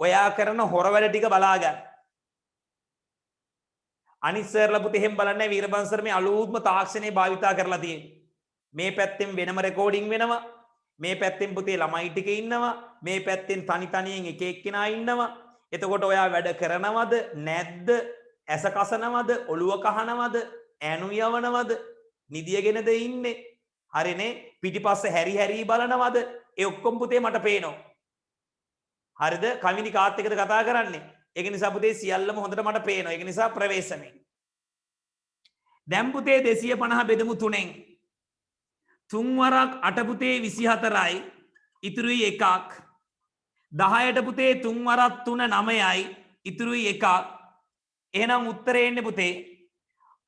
ඔයා කරන හොර වැඩ ටික බලාගන්න. අනිත් සර්ලා පුතේ එහෙම බලන්නේ වීරබංශර මේ අලුත්ම තාක්ෂණේ භාවිතා කරලා තියෙන්නේ. මේ පැත්තෙන් වෙනම රෙකෝඩින් වෙනවා. මේ පැත්තෙන් පුතේ ළමයි ටික ඉන්නවා. මේ පැත්තෙන් තනි තනියෙන් එක එක්කෙනා ඉන්නවා. එතකොට ඔයා වැඩ කරනවද නැද්ද? ඇස කසනවද? ඔළුව කහනවද? ඈනු යවනවද? නිදියගෙනද ඉන්නේ? හරිනේ? පිටිපස්සේ හැරි හැරි බලනවද? ඒ ඔක්කොම පුතේ මට පේනවා. හරිද? කමිනි කාත් එක්කද කතා කරන්නේ? ඒක නිසා පුතේ සියල්ලම හොඳට මට පේනවා. ඒක නිසා ප්‍රවේශමෙන්. දැන් පුතේ 250 බෙදමු 3ෙන්. 3 වරක් 8 පුතේ 24යි. ඉතුරුයි එකක්. 10ට පුතේ 3 වරක් 3 9යි. ඉතුරුයි එකක්. එහෙනම් උත්තරේ එන්නේ පුතේ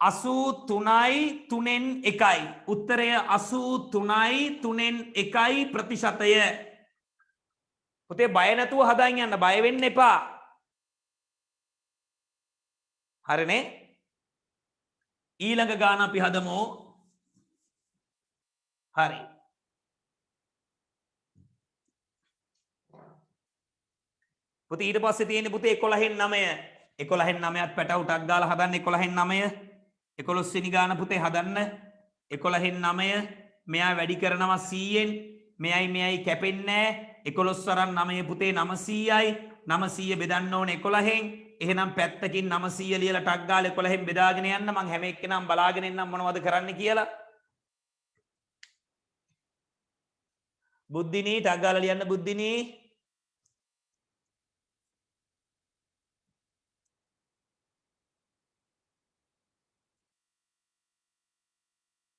83යි 3ෙන් 1යි. උත්තරය 83යි 3ෙන් 1යි ප්‍රතිශතය. පුතේ බය නැතුව හදාගෙන යන්න බය වෙන්න එපා. හරිනේ? ඊළඟ ගාන අපි හදමු. හරි. පුතේ ඊට පස්සේ තියෙන්නේ පුතේ 11න් 9. 11න් 9ත් පැටවුටක් ගාලා හදන්න 11න් 9. 11 වෙනි ගාන පුතේ හදන්න. 11න් 9 මෙයා වැඩි කරනවා 100ෙන්. මෙයයි කැපෙන්නේ නැහැ. 11 වරන් 9 පුතේ 900යි. 900 බෙදන්න ඕනේ 11න්. එහෙනම් පැත්තකින් 900 ලියලා ටක් ගාලා 11න් බෙදාගෙන යන්න. මං හැම එක්කෙනාම බලාගෙන ඉන්නම් මොනවද කරන්න කියලා. බුද්ධිනී ටක් ගාලා ලියන්න බුද්ධිනී.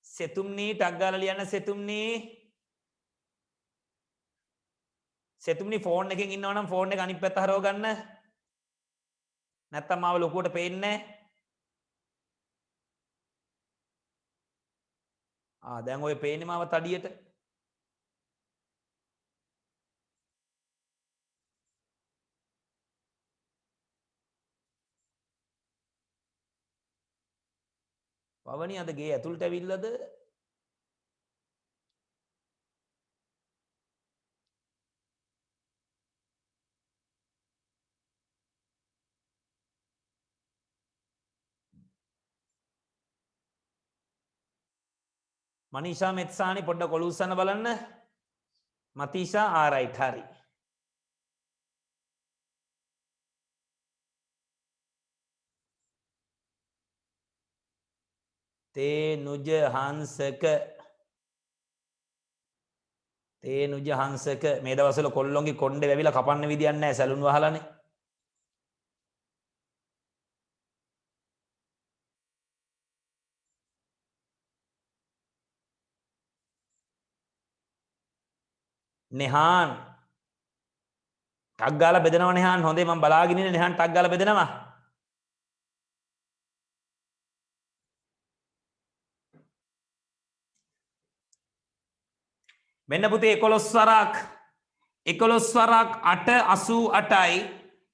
සෙතුම්නී ටක් ගාලා ලියන්න සෙතුම්නී. සෙතුම්නී ෆෝන් එකකින් ඉන්නවනම් ෆෝන් එක අනිත් පැත්ත හරව ගන්න. නැත්තම් මාව ලොකුවට පේන්නේ නැහැ. දැන් ඔය පේන්නේ මාව තඩියට. පවනි අද ගේ ඇතුළට ඇවිල්ලාද? මනීෂා මෙත්සානි පොඩ්ඩක් ඔලුව උස්සන්න බලන්න. මතීෂා ආරයිට් හරි. තේනුජ හංසක තේනුජ හංසක මේ දවස්වල කොල්ලොන්ගේ කොණ්ඩේ වැවිලා කපන්න විදියක් නැහැ සැලුන් වහලානේ. නෙහාන් ටක් ගාලා බෙදනවා නෙහාන්. හොඳේ මම බලාගෙන ඉන්නේ නෙහාන් ටක් ගාලා බෙදනවා. මෙන්න පුතේ 11 වරක් 11 වරක් 8 88යි.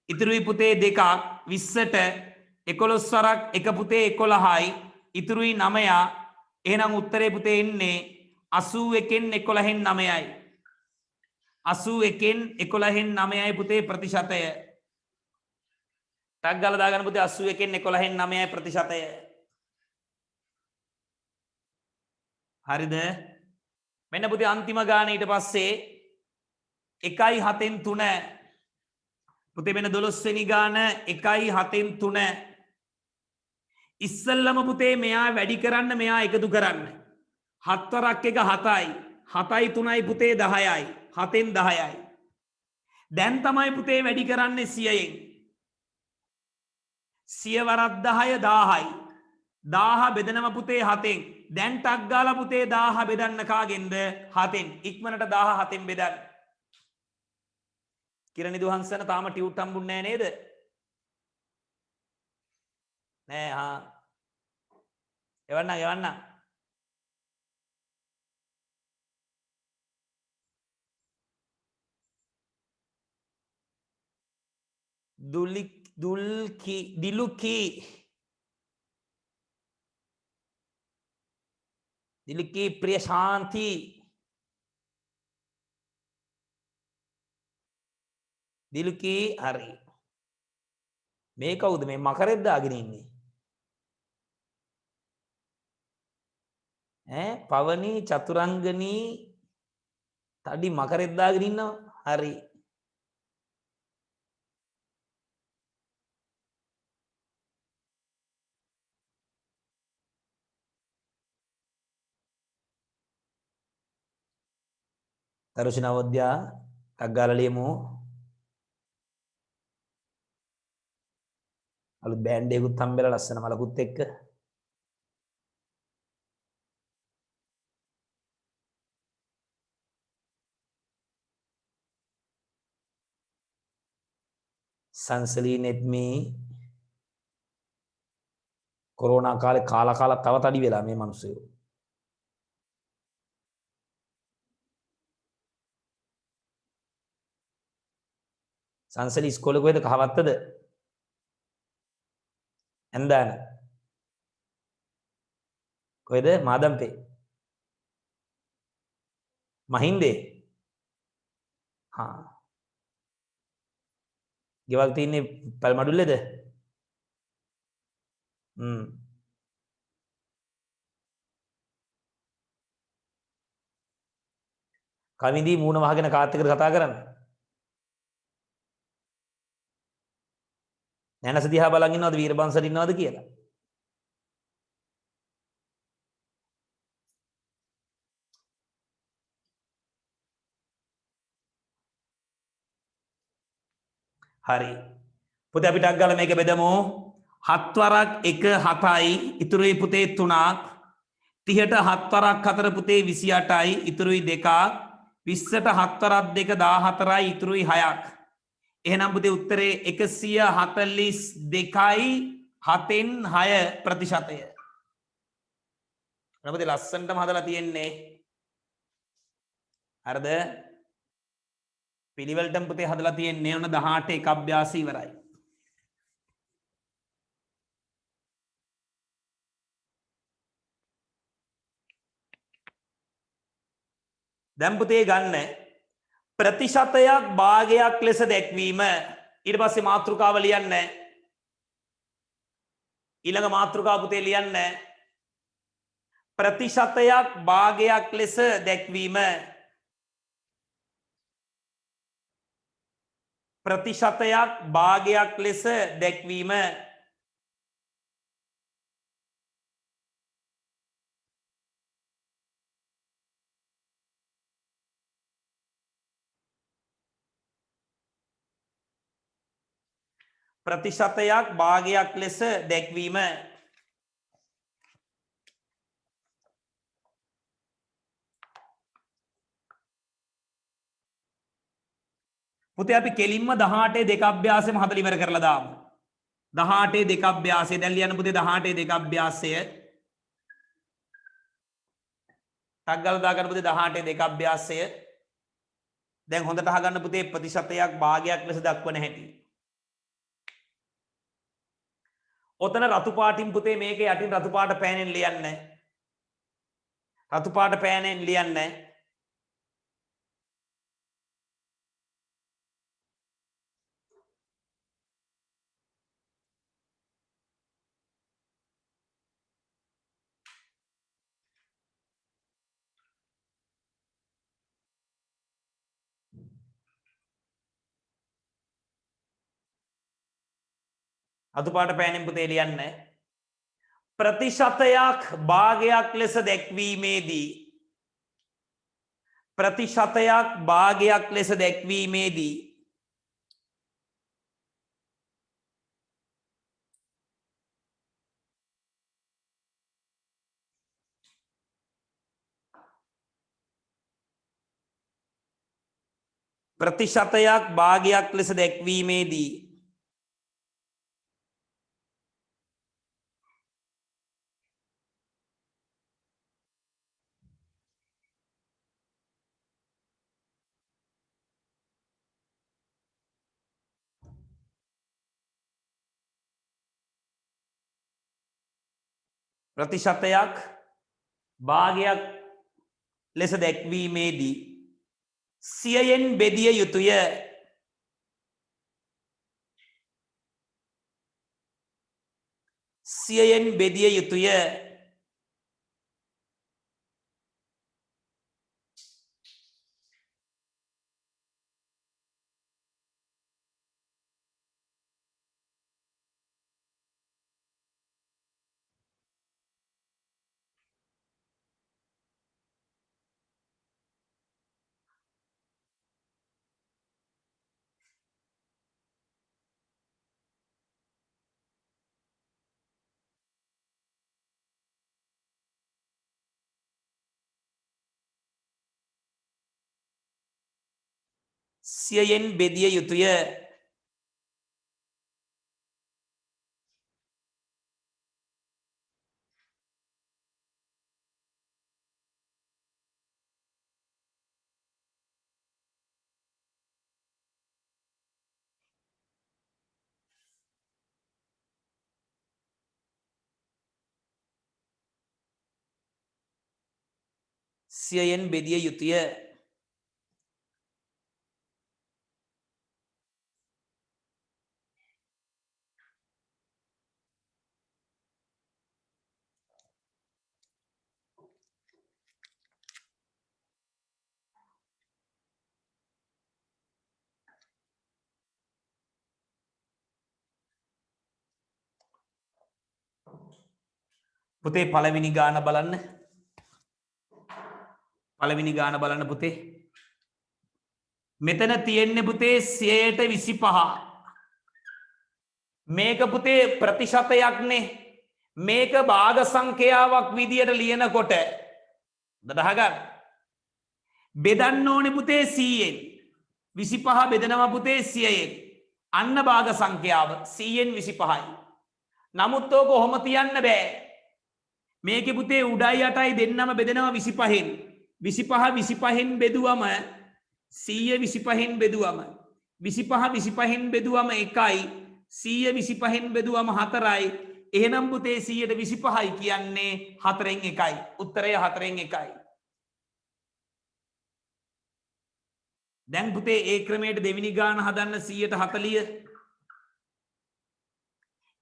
ඉතුරුයි පුතේ දෙකක් 20ට 11 වරක් එක පුතේ 11යි. ඉතුරුයි 9. එහෙනම් උත්තරේ පුතේ එන්නේ 81න් 11න් 9යි. 81න් 11න් 9යි පුතේ ප්‍රතිශතය. ටක් ගාලා දාගන්න පුතේ 81න් 11න් 9යි ප්‍රතිශතය. හරිද? මෙන්න පුතේ අන්තිම ගාන ඊට පස්සේ 1යි 7න් 3. පුතේ මෙන්න 12 වෙනි ගාන 1යි 7න් 3. ඉස්සල්ලාම පුතේ මෙයා වැඩි කරන්න මෙයා එකතු කරන්න. 7 වරක් එක 7යි. 7යි 3යි පුතේ 10යි. 7න් 10යි. දැන් තමයි පුතේ වැඩි කරන්නේ 100න්. 100 වරක් 10 10යි. 1000 බෙදනවා පුතේ 7න්. දැන් ටක් ගාලා පුතේ 1000 බෙදන්න කාගෙන්ද? 7න්. ඉක්මනට 1000 7න් බෙදන්න. කිරණි දුහන්සන තාම ටියුට් හම්බුන්නේ නැහැ නේද? නෑ එවන්න. දිලුකි ප්‍රිය ශාන්ති දිලුකි හරි. මේ කවුද මේ මකරෙද්ද දාගෙන ඉන්නේ? පවනි චතුරංගනී තඩි මකරෙද්ද දාගෙන ඉන්නවා. හරි. තරුෂි නවෝදයා ටක් ගාලා ලියමු. අලුත් බෑන්ඩ් එකකුත් හම්බෙලා ලස්සන මලකුත් එක්ක. සංසලී නෙත්මි කොරෝනා කාලේ කාලා තව තඩි වෙලා මේ මිනිස්සු. සංසලී ඉස්කෝලේ කොහෙද කහවත්තද? ඇන්දාන. කොහෙද? මාදම්පේ. මහින්දේ. ගෙවල් තියන්නේ පල්මඩුල්ලේද? කවිඳී මූණ වහගෙන කාත් එක්කද කතා කරන්නේ? නැනස දිහා බලන් ඉන්නවද වීරබංශට ඉන්නවද කියලා? හරි. පුතේ අපි ටක් ගාලා මේක බෙදමු. 7 වරක් 1 7යි ඉතුරුයි පුතේ 3ක්. 30ට 7 වරක් 4 පුතේ 28යි ඉතුරුයි 2ක්. 20ට 7 වරක් 2 14යි ඉතුරුයි 6ක්. එහෙනම් පුතේ උත්තරේ 142යි 7න් 6 ප්‍රතිශතය. නමුත් ලස්සනටම හදලා තියෙන්නේ. හරිද? පිළිවෙලටම පුතේ හදලා තියෙන්නේ ඔන්න 18 එක අභ්‍යාස ඉවරයි. දැන් පුතේ ගන්න ප්‍රතිශතයක් භාගයක් ලෙස දැක්වීම. ඊට පස්සේ මාතෘකාව ලියන්න. ඊළඟ මාතෘකාව පුතේ ලියන්න. ප්‍රතිශතයක් භාගයක් ලෙස දැක්වීම. ප්‍රතිශතයක් භාගයක් ලෙස දැක්වීම. ප්‍රතිශතයක් භාගයක් ලෙස දැක්වීම. පුතේ අපි කෙලින්ම 18 දෙක අභ්‍යාසෙම හදලා ඉවර කරලා දාමු. 18 දෙක අභ්‍යාසය දැන් ලියන්න පුතේ 18 දෙක අභ්‍යාසය. ටක් ගාලා දාගන්න පුතේ 18 දෙක අභ්‍යාසය. දැන් හොඳට අහගන්න පුතේ ප්‍රතිශතයක් භාගයක් ලෙස දක්වන හැටි. ඔතන රතු පාටින් පුතේ මේක යටින් රතු පාට පෑනෙන් ලියන්න. රතු පාට පෑනෙන් ලියන්න. රතු පාට පෑනෙන් පුතේ ලියන්න. ප්‍රතිශතයක් භාගයක් ලෙස දැක්වීමේදී ප්‍රතිශතයක් භාගයක් ලෙස දැක්වීමේදී ප්‍රතිශතයක් භාගයක් ලෙස දැක්වීමේදී ප්‍රතිශතයක් භාගයක් ලෙස දැක්වීමේදී 100න් බෙදිය යුතුය. 100න් බෙදිය යුතුය. සියයෙන් බෙදිය යුතුය. සියයෙන් බෙදිය යුතුය. පුතේ පළවෙනි ගාන බලන්න. පළවෙනි ගාන බලන්න පුතේ. මෙතන තියෙන්නේ පුතේ 125. මේක පුතේ ප්‍රතිශතයක්නේ. මේක භාග සංඛ්‍යාවක් විදියට ලියනකොට දහගන්න. බෙදන්න ඕනේ පුතේ 100ෙන්. 25 බෙදනවා පුතේ 100ෙන්. අන්න භාග සංඛ්‍යාව 100ෙන් 25යි. නමුත් ඕක කොහොම තියන්න බෑ. මේකේ පුතේ උඩයි යටයි දෙන්නම බෙදනවා 25න්. 25 25න් බෙදුවම 100 25න් බෙදුවම 25 25න් බෙදුවම 1යි. 100 25න් බෙදුවම 4යි. එහෙනම් පුතේ 100ට 25යි කියන්නේ 4න් 1යි. උත්තරය 4න් 1යි. දැන් පුතේ ඒ ක්‍රමයට දෙවෙනි ගාන හදන්න 140.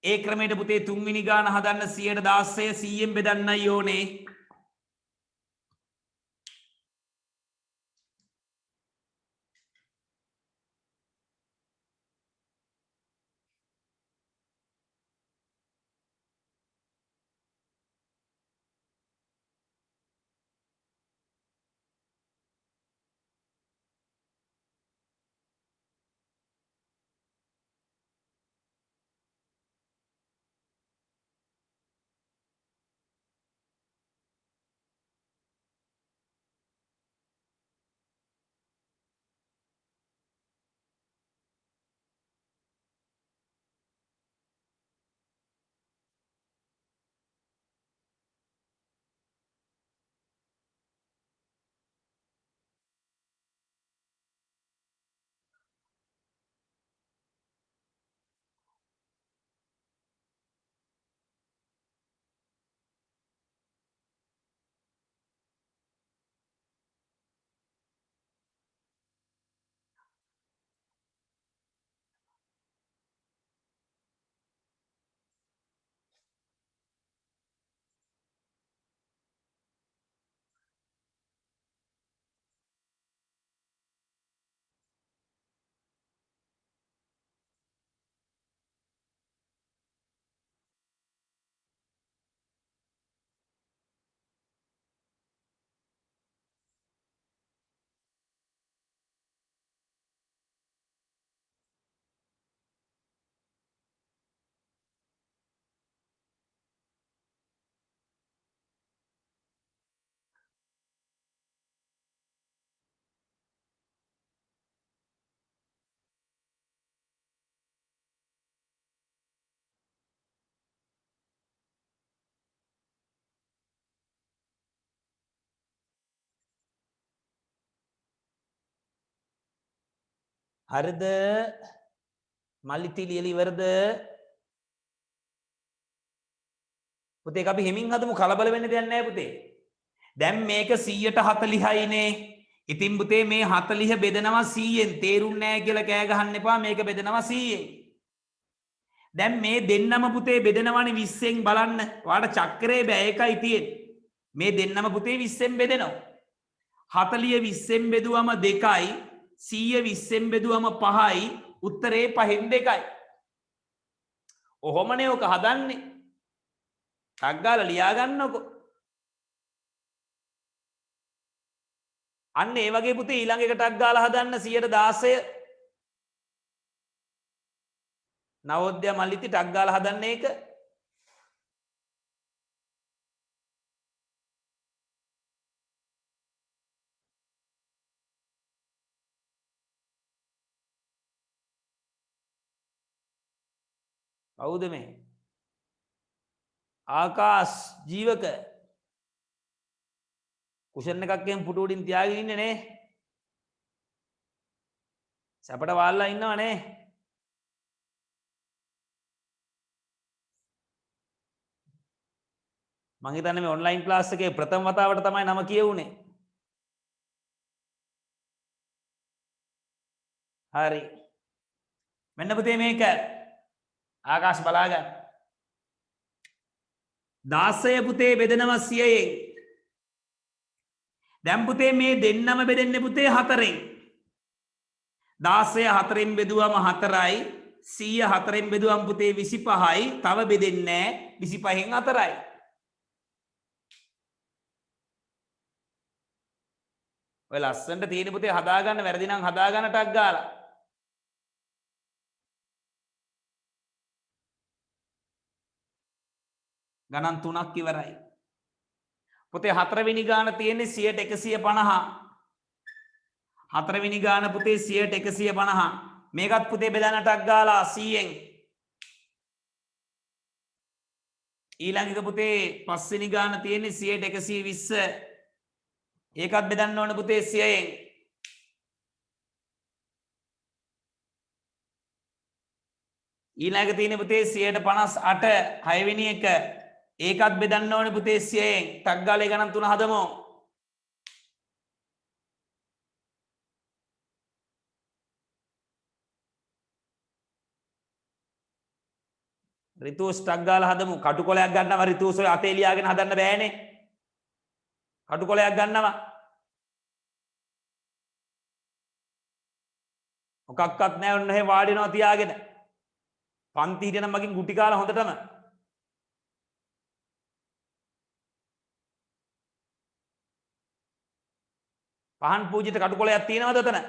ඒ ක්‍රමයට පුතේ තුන්වෙනි ගාන හදන්න 116 100ෙන් බෙදන්නයි ඕනේ. හරිද? මල්ලිති ලියලි ඉවරද? පුතේ අපි හිමින් හදමු, කලබල වෙන්න දෙයක් නැහැ පුතේ. දැන් මේක 140යිනේ. ඉතින් පුතේ මේ 40 බෙදනවා 100ෙන්. තේරුන්නේ නැහැ කියලා කෑ ගහන්න එපා. මේක බෙදනවා 100ෙන්. දැන් මේ දෙන්නම පුතේ බෙදනවනේ 20ෙන් බලන්න. ඔයාලට චක්‍රේ බෑ එකයි තියෙන්නේ. මේ දෙන්නම පුතේ 20ෙන් බෙදනවා. 40 20ෙන් බෙදුවම 2යි. 100 20ෙන් බෙදුවම 5යි. උත්තරේ 5න් 2යි. ඔහොමනේ ඔක හදන්නේ. ටක් ගාලා ලියා ගන්නකො. අන්න ඒ වගේ පුතේ ඊළඟ එක ටක් ගාලා හදන්න 116. නවෝදය මල්ලිති ටක් ගාලා හදන්න ඒක. කවුද මේ? ආකාශ ජීවක කුෂන් එකක් ගෙන් පුටු උඩින් තියාගෙන ඉන්නේ නේ. සැපට වාල්ලා ඉන්නව නේ. මං හිතන්නේ මේ ඔන්ලයින් ක්ලාස් එකේ ප්‍රථම වතාවට තමයි නම කියවුනේ. හරි. මෙන්න පුතේ මේක ආකාශ බලා ගන්න. 16 පුතේ බෙදනවා 100ෙන්. දැන් පුතේ මේ දෙන්නම බෙදෙන්නේ පුතේ 4ෙන්. 16 4ෙන් බෙදුවම 4යි. 100 4ෙන් බෙදුවම පුතේ 25යි. තව බෙදෙන්නේ නැහැ. 25න් 4යි. ඔය ලස්සනට තියෙන පුතේ හදාගන්න වැරදි නම් හදාගන්න ටක් ගාලා. ගණන් 3ක් ඉවරයි. පුතේ හතරවෙනි ගාන තියෙන්නේ 100ට 150. හතරවෙනි ගාන පුතේ 100ට 150. මේකත් පුතේ බෙදන්න ටක් ගාලා 100ෙන්. ඊළඟ එක පුතේ පස්වෙනි ගාන තියෙන්නේ 100ට 120. ඒකත් බෙදන්න ඕන පුතේ 100ෙන්. ඊළඟ තියෙන්නේ පුතේ 158 6වෙනි එක. ඒකත් බෙදන්න ඕනේ පුතේ 100ෙන්. ටක් ගාලා ඒ ගණන් 3 හදමු. රිතුස් ටක් ගාලා හදමු. කටුකොලයක් ගන්නවා රිතුස් ඔය අතේ ලියාගෙන හදන්න බෑනේ. කටුකොලයක් ගන්නවා. මොකක්වත් නැහැ ඔන්න එහෙ වාඩිනවා තියාගෙන. පන්ති හිටියනම් මගෙන් ගුටි කාලා හොඳටම. පහන් පූජිත කටුකොලයක් තියෙනවද ඔතන?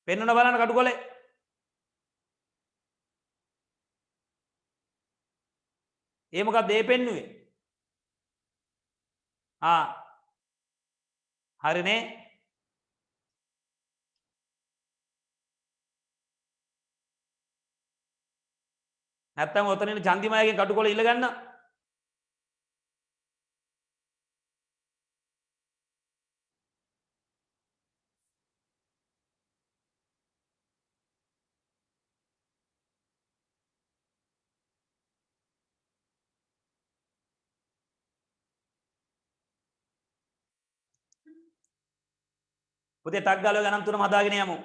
පෙන්වන්න බලන්න කටුකොලේ. ඒ මොකක්ද ඒ පෙන්නුවේ? හරිනේ. නැත්තම් ඔතන ඉන්න චන්දිමායගෙන් කටුකොල ඉල්ල ගන්න. පුතේ ටක් ගාලා ගණන් තුනම හදාගෙන යමු.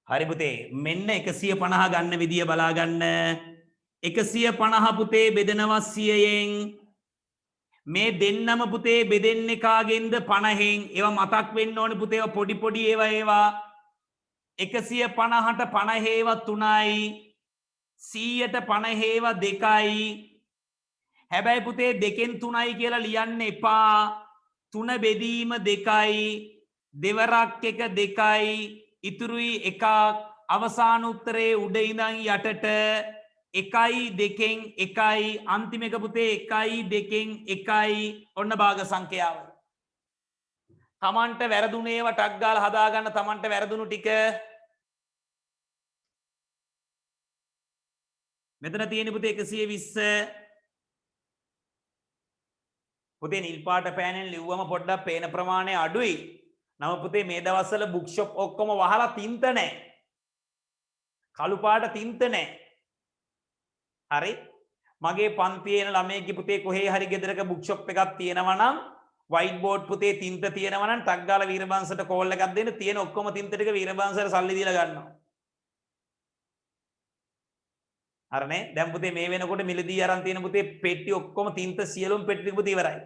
හරි පුතේ මෙන්න 150 ගන්න විදිය බලා ගන්න 150 පුතේ බෙදනවා 100ෙන් මේ දෙන්නම පුතේ බෙදෙන්නේ කාගෙන්ද 50න් ඒවා මතක් වෙන්න ඕනේ පුතේ ඒවා පොඩි පොඩි ඒවා 150ට 50 ඒවා 3යි 100ට 50 ඒවා 2යි හැබැයි පුතේ 2න් 3යි කියලා ලියන්න එපා 3 බෙදීම 2යි දෙවරක් එක 2යි ඉතුරුයි එකක් අවසාන උත්තරේ උඩ ඉඳන් යටට 1යි 2න් 1යි අන්තිම එක පුතේ 1යි 2න් 1යි ඔන්න භාග සංඛ්‍යාව තමන්ට වැරදුනේ ඒවා ටක් ගාලා හදා ගන්න තමන්ට වැරදුණු ටික මෙතන තියෙන පුතේ 120 පුතේ නිල් පාට පෑනෙන් ලිව්වම පොඩ්ඩක් පේන ප්‍රමාණය අඩුයි නම පුතේ මේ දවස්වල බුක් ෂොප් ඔක්කොම වහලා තින්ත නැහැ කළු පාට තින්ත නැහැ හරි මගේ පන්තියේ එන ළමයෙක්ගේ පුතේ කොහේ හරි ගෙදරක බුක් ෂොප් එකක් තියෙනවා නම් වයිට් බෝඩ් පුතේ තින්ත තියෙනවා නම් ටක් ගාලා වීරබංශට කෝල් එකක් දෙන්න තියෙන ඔක්කොම තින්ත ටික වීරබංශට සල්ලි දීලා ගන්නවා හරිනේ දැන් පුතේ මේ වෙනකොට මිලදී අරන් තියෙන පුතේ පෙට්ටි ඔක්කොම තින්ත සියලුම පෙට්ටි ටික පුතේ ඉවරයි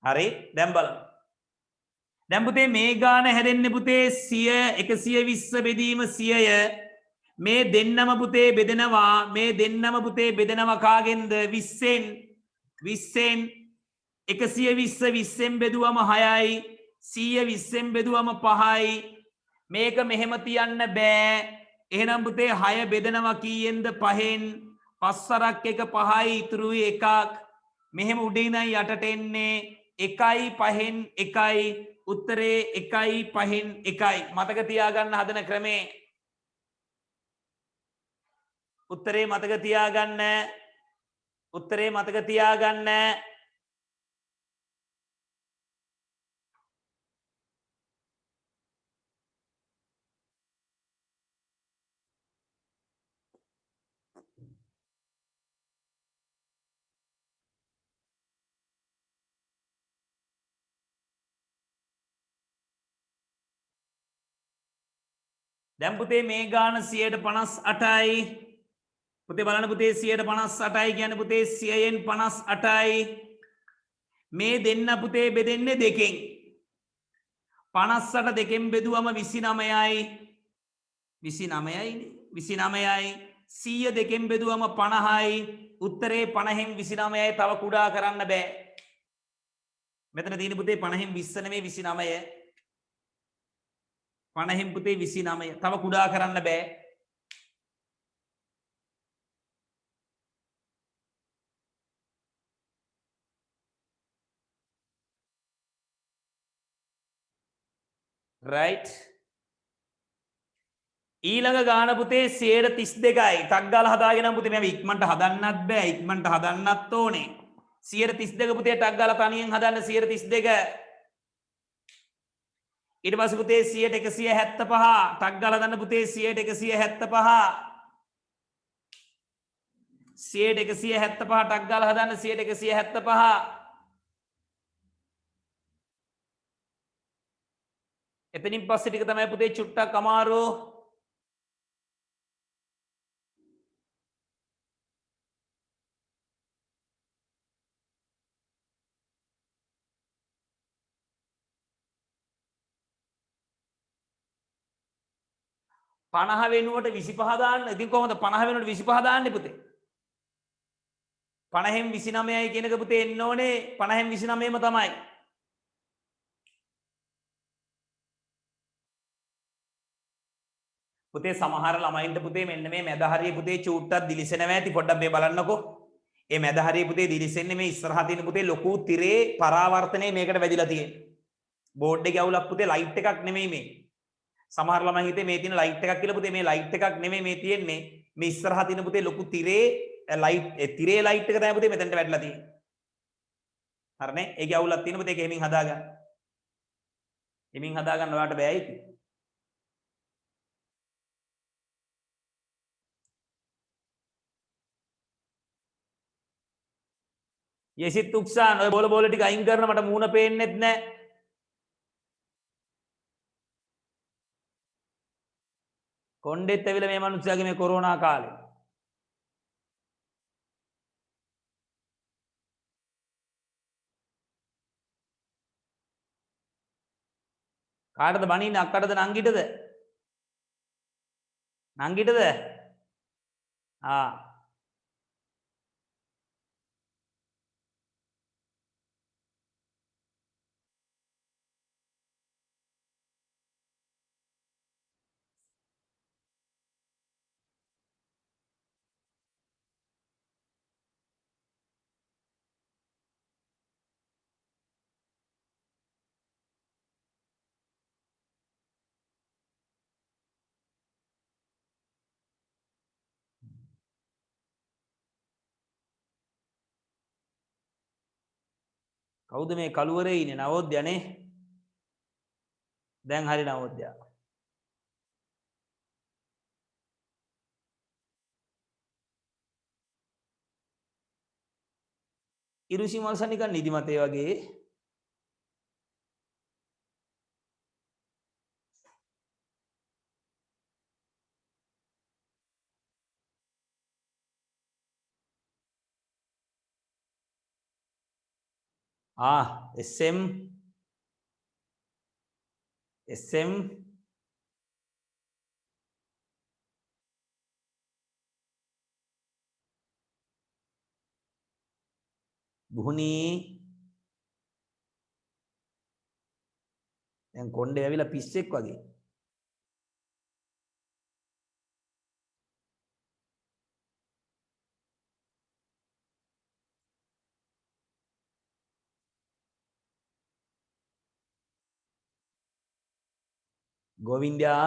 හරි දැන් බලන්න දැන් පුතේ මේ ගාන හැදෙන්නේ පුතේ 100 120 බෙදීම 100ය මේ දෙන්නම පුතේ බෙදෙනවා මේ දෙන්නම පුතේ බෙදෙනවා කාගෙන්ද 20න් 20න් 120 20න් බෙදුවම 6යි 100 20න් බෙදුවම 5යි මේක මෙහෙම තියන්න බෑ එහෙනම් පුතේ 6 බෙදෙනවා කීයෙන්ද 5න් 5 සරක් එක 5යි ඉතුරුයි එකක් මෙහෙම උඩින් ඉඳන් යටට එන්නේ 1යි 5න් 1යි උත්තරේ 1යි 5න් 1යි මතක තියාගන්න හදන ක්‍රමේ උත්තරේ මතක තියාගන්න උත්තරේ මතක තියාගන්න දැන් පුතේ මේ ගාන 158යි පුතේ බලන්න පුතේ 158යි කියන්නේ පුතේ 100න් 58යි මේ දෙන්න පුතේ බෙදෙන්නේ දෙකෙන් 58 දෙකෙන් බෙදුවම 29යි 29යි 29යි 100 දෙකෙන් බෙදුවම 50යි උත්තරේ 50න් 29යි තව කුඩා කරන්න බෑ මෙතන තියෙන පුතේ 50න් 20 නෙමෙයි 29 50න් පුතේ 29 තව කුඩා කරන්න බෑ right ඊළඟ ගාන පුතේ 132යි ටක් ගාලා හදාගෙන පුතේ මම ඉක්මනට හදන්නත් බෑ ඉක්මනට හදන්නත් ඕනේ 132 පුතේ ටක් ගාලා තනියෙන් හදන්න 132 ඊට පස්සේ පුතේ 100ට 175 ටක් ගාලා හදන්න පුතේ 100ට 175 100ට 175 ටක් ගාලා හදන්න 100ට 175 එතනින් පස්සේ ටික තමයි පුතේ චුට්ටක් අමාරු 50 වෙනුවට 25 දාන්න. ඉතින් කොහොමද 50 වෙනුවට 25 දාන්නේ පුතේ? 50න් 29යි කියන එක පුතේ එන්න ඕනේ 50න් 29ම තමයි. පුතේ සමහර ළමයින්ට පුතේ මෙන්න මේ මැද හරිය පුතේ චූට්ටක් දිලිසෙනවා ඇති පොඩ්ඩක් මේ බලන්නකෝ. මේ මැද හරිය පුතේ දිලිසෙන්නේ මේ ඉස්සරහා තියෙන පුතේ ලොකු තිරේ පරාවර්තනයේ මේකට වැදිලා තියෙන්නේ. බෝඩ් එකේ අවුලක් පුතේ ලයිට් එකක් නෙමෙයි මේ. සමහර ළමයි හිතේ මේ තියෙන ලයිට් එකක් කියලා පුතේ මේ ලයිට් එකක් නෙමෙයි මේ තියෙන්නේ. මේ ඉස්සරහා තියෙන පුතේ ලොකු තිරේ තිරේ ලයිට් එක තමයි පුතේ මෙතනට වැටලා තියෙන්නේ. හරිනේ? ඒකේ අවුලක් තියෙන පුතේ ඒක එමින් හදාගන්න. එමින් හදාගන්න ඔයාලට බෑ ඒක. යෙසිත් උක්සාන ඔය බෝල ටික අයින් කරන මට මූණ පේන්නෙත් නැහැ. කොණ්ඩෙත් ඇවිල්ලා මේ මිනිස්සයාගේ මේ කොරෝනා කාලේ කාටද බණින්නේ අක්කටද නංගිටද නංගිටද කවුද මේ කළුවරේ ඉන්නේ නවෝදයනේ දැන් හරි නවෝදයා ඉරුෂි මල්ස නිකන් නිදිමතේ වගේ SM බුහුණී දැන් කොණ්ඩේ ඇවිල්ලා පිස්සෙක් වගේ ගෝවින්දයා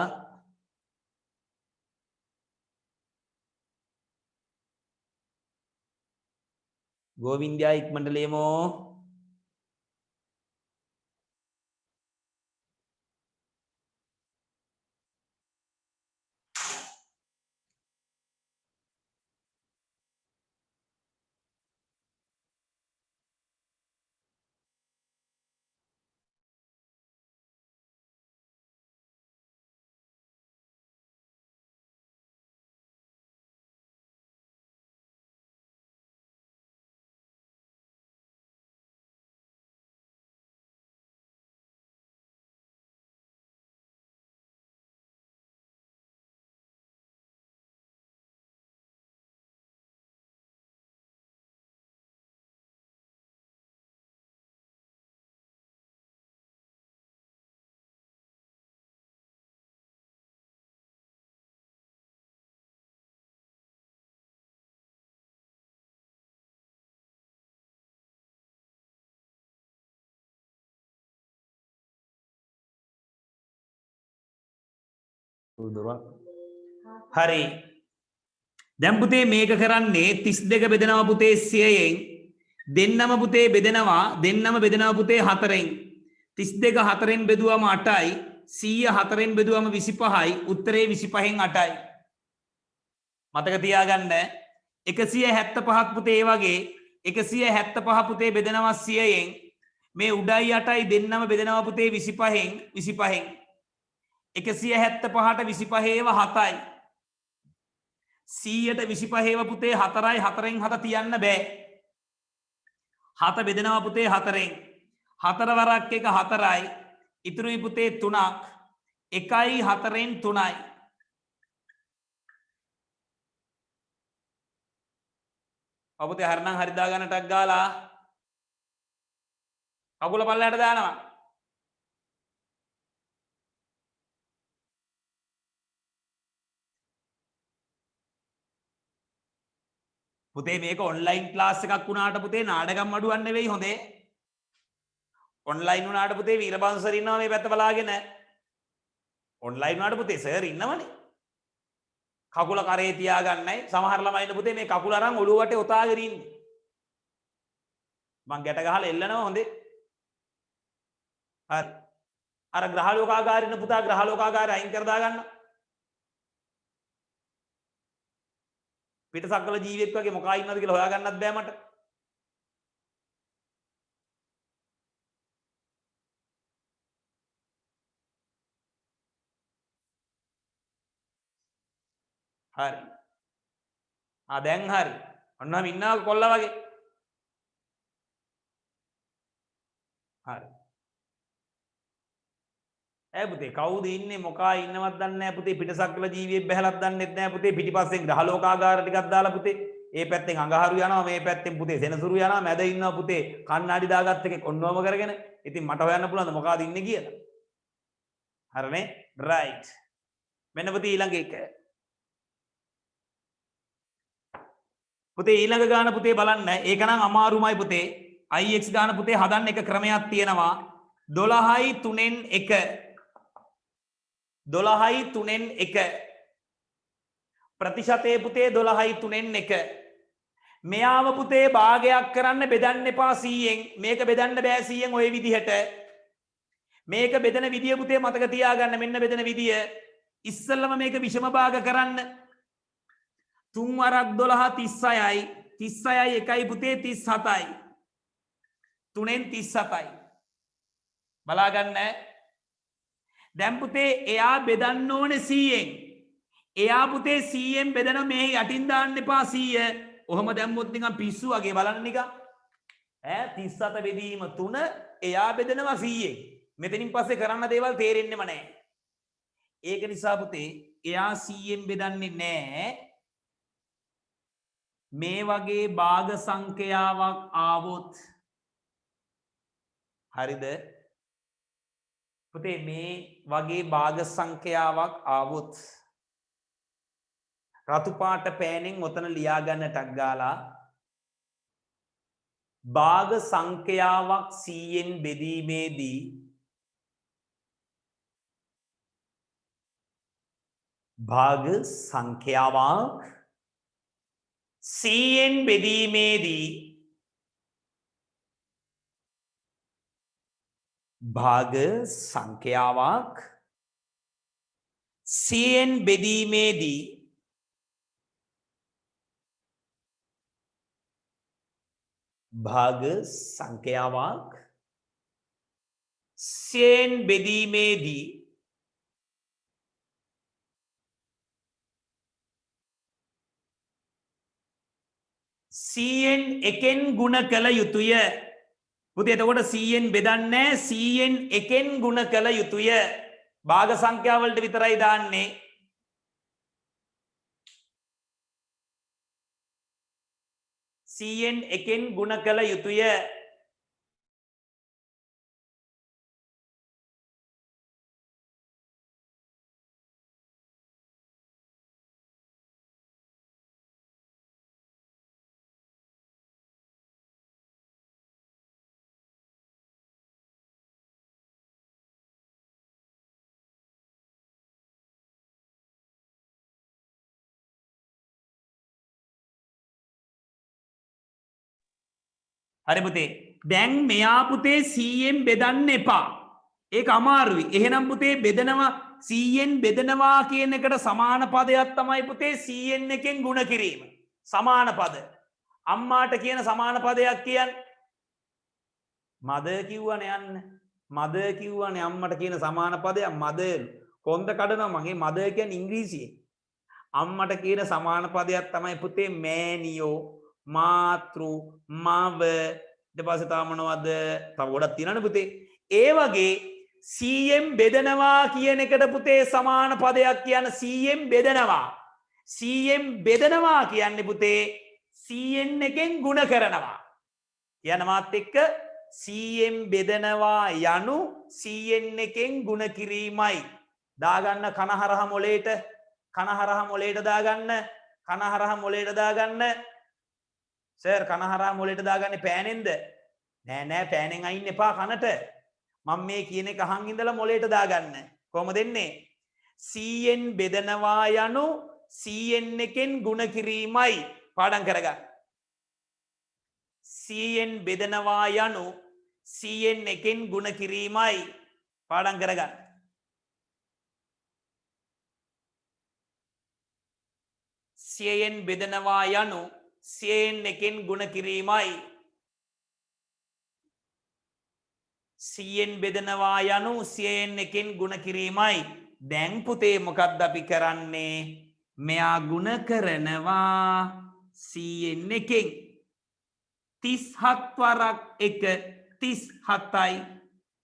ගෝවින්දයා ඉක්මනට ලියමෝ හරි දැන් පුතේ මේක කරන්නේ 32 බෙදනවා පුතේ 100ෙන් දෙන්නම පුතේ බෙදනවා දෙන්නම බෙදනවා පුතේ 4ෙන් 32 4ෙන් බෙදුවම 8යි 100 4ෙන් බෙදුවම 25යි උත්තරේ 25න් 8යි මතක තියාගන්න 175ක් පුතේ ඒ වගේ 175 පුතේ බෙදනවා 100ෙන් මේ උඩයි 8යි දෙන්නම බෙදනවා පුතේ 25න් 25න් 175ට 25 ඒව 7යි 100ට 25 ඒව පුතේ 4යි 4න් 7 තියන්න බෑ 7 බෙදනවා පුතේ 4න් 4 වරක් 1 4යි ඉතුරුයි පුතේ 3ක් 1යි 4න් 3යි අපුතේ හරිනම් හරි දාගන්න ටක් ගාලා කකුල පල්ලයට දානවා පුතේ මේක ඔන්ලයින් ක්ලාස් එකක් වුණාට පුතේ නාඩගම් අඩුවක් නෙවෙයි හොඳේ ඔන්ලයින් වුණාට පුතේ වීරබංශ සර් ඉන්නවා මේ පැත්ත බලාගෙන ඔන්ලයින් වුණාට පුතේ සර් ඉන්නවනේ කකුල කරේ තියාගන්නයි සමහර ළමයි ඉන්න පුතේ මේ කකුල අරන් ඔළුව වටේ ඔතාගෙන ඉන්නේ මං ගැට ගහලා එල්ලනවා හොඳේ හරි අර ග්‍රහලෝකාගාරේ ඉන්න පුතා ග්‍රහලෝකාගාරේ අයින් කර දාගන්න පිටසක්වල ජීවියෙක් වගේ මොකා ඉන්නවද කියලා හොයාගන්නත් බෑ මට හරි. දැන් හරි. ඔන්නම ඉන්නවා කොල්ලා වගේ. හරි. පුතේ කවුද ඉන්නේ මොකා ඉන්නවත් දන්නේ නැහැ පුතේ පිටසක්වල ජීවියෙක් බහැලක් දන්නෙත් නැහැ පුතේ පිටිපස්සෙන් ග්‍රහලෝකාගාර ටිකක් දාලා පුතේ ඒ පැත්තෙන් අඟහරු යනවා මේ පැත්තෙන් පුතේ සෙනසුරු යනවා මැද ඉන්නවා පුතේ කණ්ණාඩි දාගත්ත එකේ කොන්නෝම කරගෙන ඉතින් මට හොයන්න පුළුවන්ද මොකಾದ ඉන්නේ කියලා හරිනේ රයිට් මෙන්න පුතේ ඊළඟ එක පුතේ ඊළඟ ගාන පුතේ බලන්න ඒක නම් අමාරුමයි පුතේ ix ගාන පුතේ හදන්න එක ක්‍රමයක් තියෙනවා 12යි 3න් 1 12යි 3න් 1 ප්‍රතිශතයේ පුතේ 12යි 3න් 1 මෙයාව පුතේ භාගයක් කරන්න බෙදන්න එපා 100න් මේක බෙදන්න බෑ 100න් ඔය විදිහට මේක බෙදන විදිය පුතේ මතක තියාගන්න මෙන්න බෙදන විදිය ඉස්සෙල්ලම මේක විෂම භාග කරන්න 3 වරක් 12 36යි 36යි 1යි පුතේ 37යි 3න් 37යි බලා ගන්න දැන් පුතේ එයා බෙදන්න ඕනේ 100න් එයා පුතේ 100න් බෙදන මේ යටින් දාන්න එපා 100 ඔහම දැම්මොත් නිකන් පිස්සු වගේ බලන්න නිකන් 37 බෙදීම 3 එයා බෙදනවා 100න් මෙතනින් පස්සේ කරන්න දේවල් තේරෙන්නෙම නැහැ ඒක නිසා පුතේ එයා 100න් බෙදන්නේ නැහැ මේ වගේ භාග සංඛ්‍යාවක් ආවොත් හරිද පුතේ මේ වගේ භාග සංඛ්‍යාවක් ආවොත් රතු පාට පෑනෙන් ඔතන ලියා ගන්න ටක් ගාලා භාග සංඛ්‍යාවක් 100න් බෙදීමේදී භාග සංඛ්‍යාවක් 100න් බෙදීමේදී භාග සංඛ්‍යාවක් 100න් බෙදීමේදී භාග සංඛ්‍යාවක් 100න් බෙදීමේදී සියෙන් එකෙන් ගුණ කළ යුතුය පුතේ එතකොට 100න් බෙදන්නේ 100න් එකෙන් ගුණ කළ යුතුය භාග සංඛ්‍යා වලට විතරයි දාන්නේ 100න් එකෙන් ගුණ කළ යුතුය හරි පුතේ දැන් මෙයා පුතේ 100න් බෙදන්න එපා ඒක අමාරුයි එහෙනම් පුතේ බෙදනවා 100න් බෙදනවා කියන එකට සමාන පදයක් තමයි පුතේ 100න් එකෙන් ගුණ කිරීම සමාන පද අම්මාට කියන සමාන පදයක් කියන්නේ මදර් කිව්වනේ යන්න මදර් කිව්වනේ අම්මට කියන සමාන පදයක් මදර් කොන්ද කඩනවා මගේ මදර් කියන්නේ ඉංග්‍රීසියෙන් අම්මට කියන සමාන පදයක් තමයි පුතේ මෑණියෝ මාතෘ මව ඊට පස්සේ තව මොනවද තව ගොඩක් තියෙනවනේ පුතේ ඒ වගේ 100න් බෙදනවා කියන එකට පුතේ සමාන පදයක් කියන 100න් බෙදනවා 100න් බෙදනවා කියන්නේ පුතේ 100න් එකෙන් ගුණ කරනවා කියන මාත් එක්ක 100න් බෙදනවා යනු 100න් එකෙන් ගුණ කිරීමයි දාගන්න කනහරහ මොලේට දාගන්න කනහරහ මොලේට දාගන්න සර් කනහරා මොලේට දාගන්නේ පෑනෙන්ද නෑ පෑනෙන් අයින් එපා කනට මම මේ කියන එක අහන් ඉඳලා මොලේට දාගන්න කොහොමද දෙන්නේ 100න් බෙදනවා යනු 100න් එකෙන් ගුණ කිරීමයි පාඩම් කරගන්න 100න් බෙදනවා යනු 100න් එකෙන් ගුණ කිරීමයි පාඩම් කරගන්න 100න් බෙදනවා යනු 100න් එකෙන් ගුණ කිරීමයි 100න් බෙදනවා යනු 100න් එකෙන් ගුණ කිරීමයි දැන් පුතේ මොකක්ද අපි කරන්නේ මෙයා ගුණ කරනවා 100න් එකෙන් 37 වරක් 1 37යි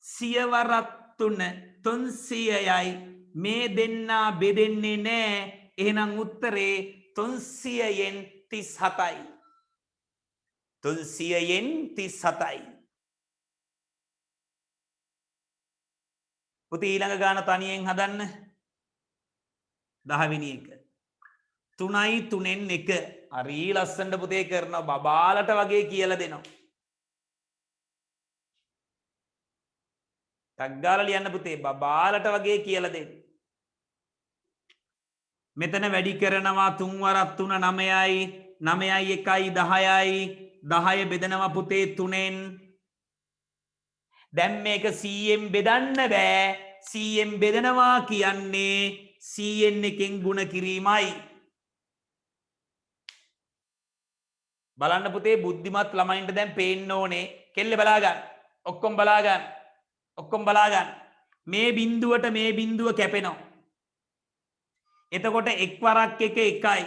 සියවරක් 3 300යි මේ දෙන්නා බෙදෙන්නේ නෑ එහෙනම් උත්තරේ 300න් 37යි 300න් 37යි පුතේ ඊළඟ ගාන තනියෙන් හදන්න 10 වෙනි එක 3යි 3න් 1 හරි ලස්සනට පුතේ කරනවා බබාලට වගේ කියලා දෙනවා ටක් ගාලා ලියන්න පුතේ බබාලට වගේ කියලා දෙන්න මෙතන වැඩි කරනවා 3 වරක් 3 9යි 9යි 1යි 10යි 10 බෙදනවා පුතේ 3න් දැන් මේක 100න් බෙදන්න බෑ 100න් බෙදනවා කියන්නේ 100න් එකෙන් ගුණ කිරීමයි බලන්න පුතේ බුද්ධිමත් ළමයින්ට දැන් පේන්න ඕනේ කෙල්ල බලා ගන්න ඔක්කොම බලා ගන්න මේ බිඳුවට මේ බිඳුව කැපෙනවා එතකොට එක් වරක් 1 1යි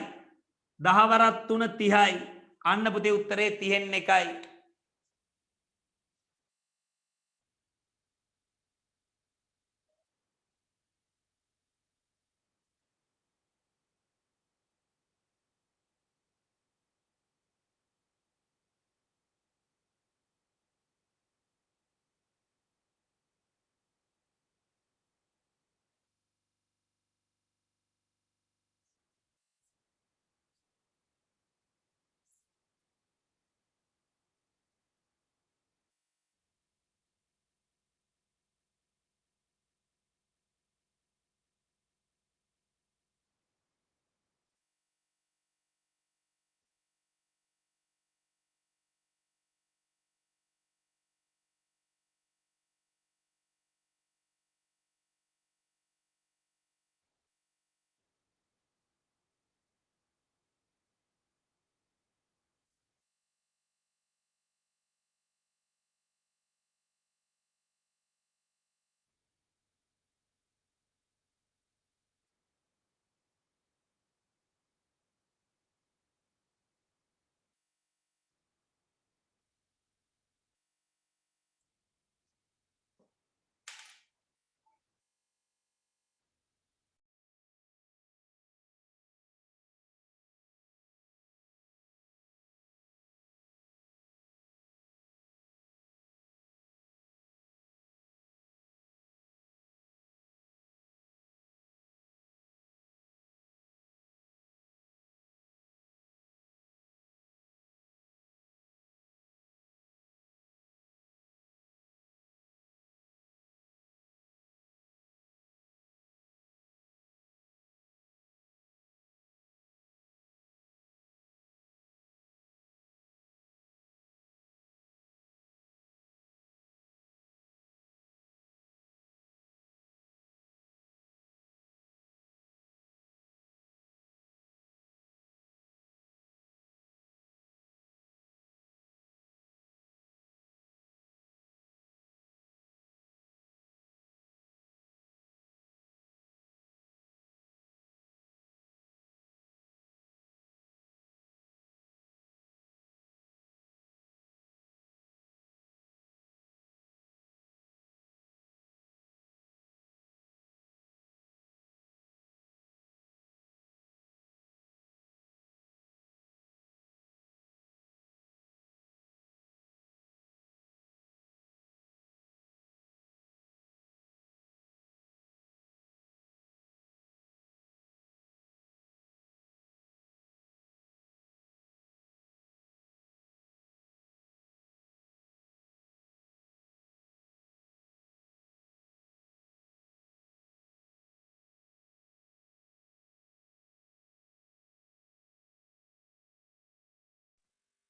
10 වරක් 3 30යි අන්න පුතේ උත්තරේ 30න් 1යි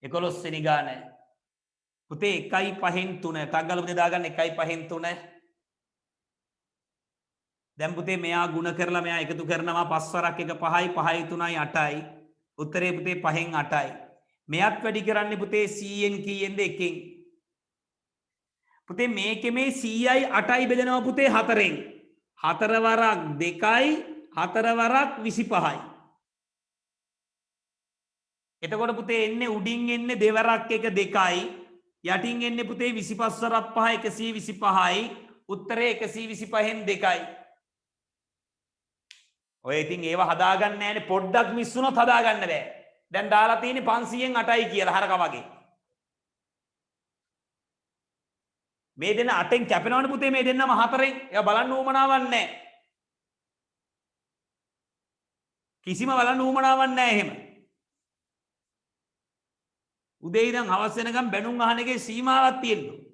එකොළොස්වෙනි ගාන පුතේ 1.5න් 3 ටක් ගාලා පුතේ දාගන්න 1.5න් 3 දැන් පුතේ මෙයා ගුණ කරලා මෙයා එකතු කරනවා 5 වරක් 1 5යි 5යි 3යි 8යි උත්තරේ පුතේ 5න් 8යි මෙයත් වැඩි කරන්නේ පුතේ 100න් කීයෙන්ද 1න් පුතේ මේකේ මේ 100යි 8යි බෙදෙනවා පුතේ 4න් 4 වරක් 2යි 4 වරක් 25යි එතකොට පුතේ එන්නේ උඩින් එන්නේ දෙවරක් එක 2යි. යටින් එන්නේ පුතේ 25 වරක් 5 125යි. උත්තරේ 125න් 2යි. ඔය ඉතින් ඒව හදාගන්න නෑනේ පොඩ්ඩක් මිස් වුණොත් හදාගන්න බෑ. දැන් දාලා තියෙන්නේ 500න් 8යි කියලා හරක වගේ. මේ දෙන්න 8න් කැපෙනවනේ පුතේ මේ දෙන්නම 4න්. ඒවා බලන්න උවමනාවක් නෑ. කිසිම බලන්න උවමනාවක් නෑ එහෙම. උදේ ඉඳන් හවස වෙනකම් බැනුම් අහන එකේ සීමාවක් තියෙනවා.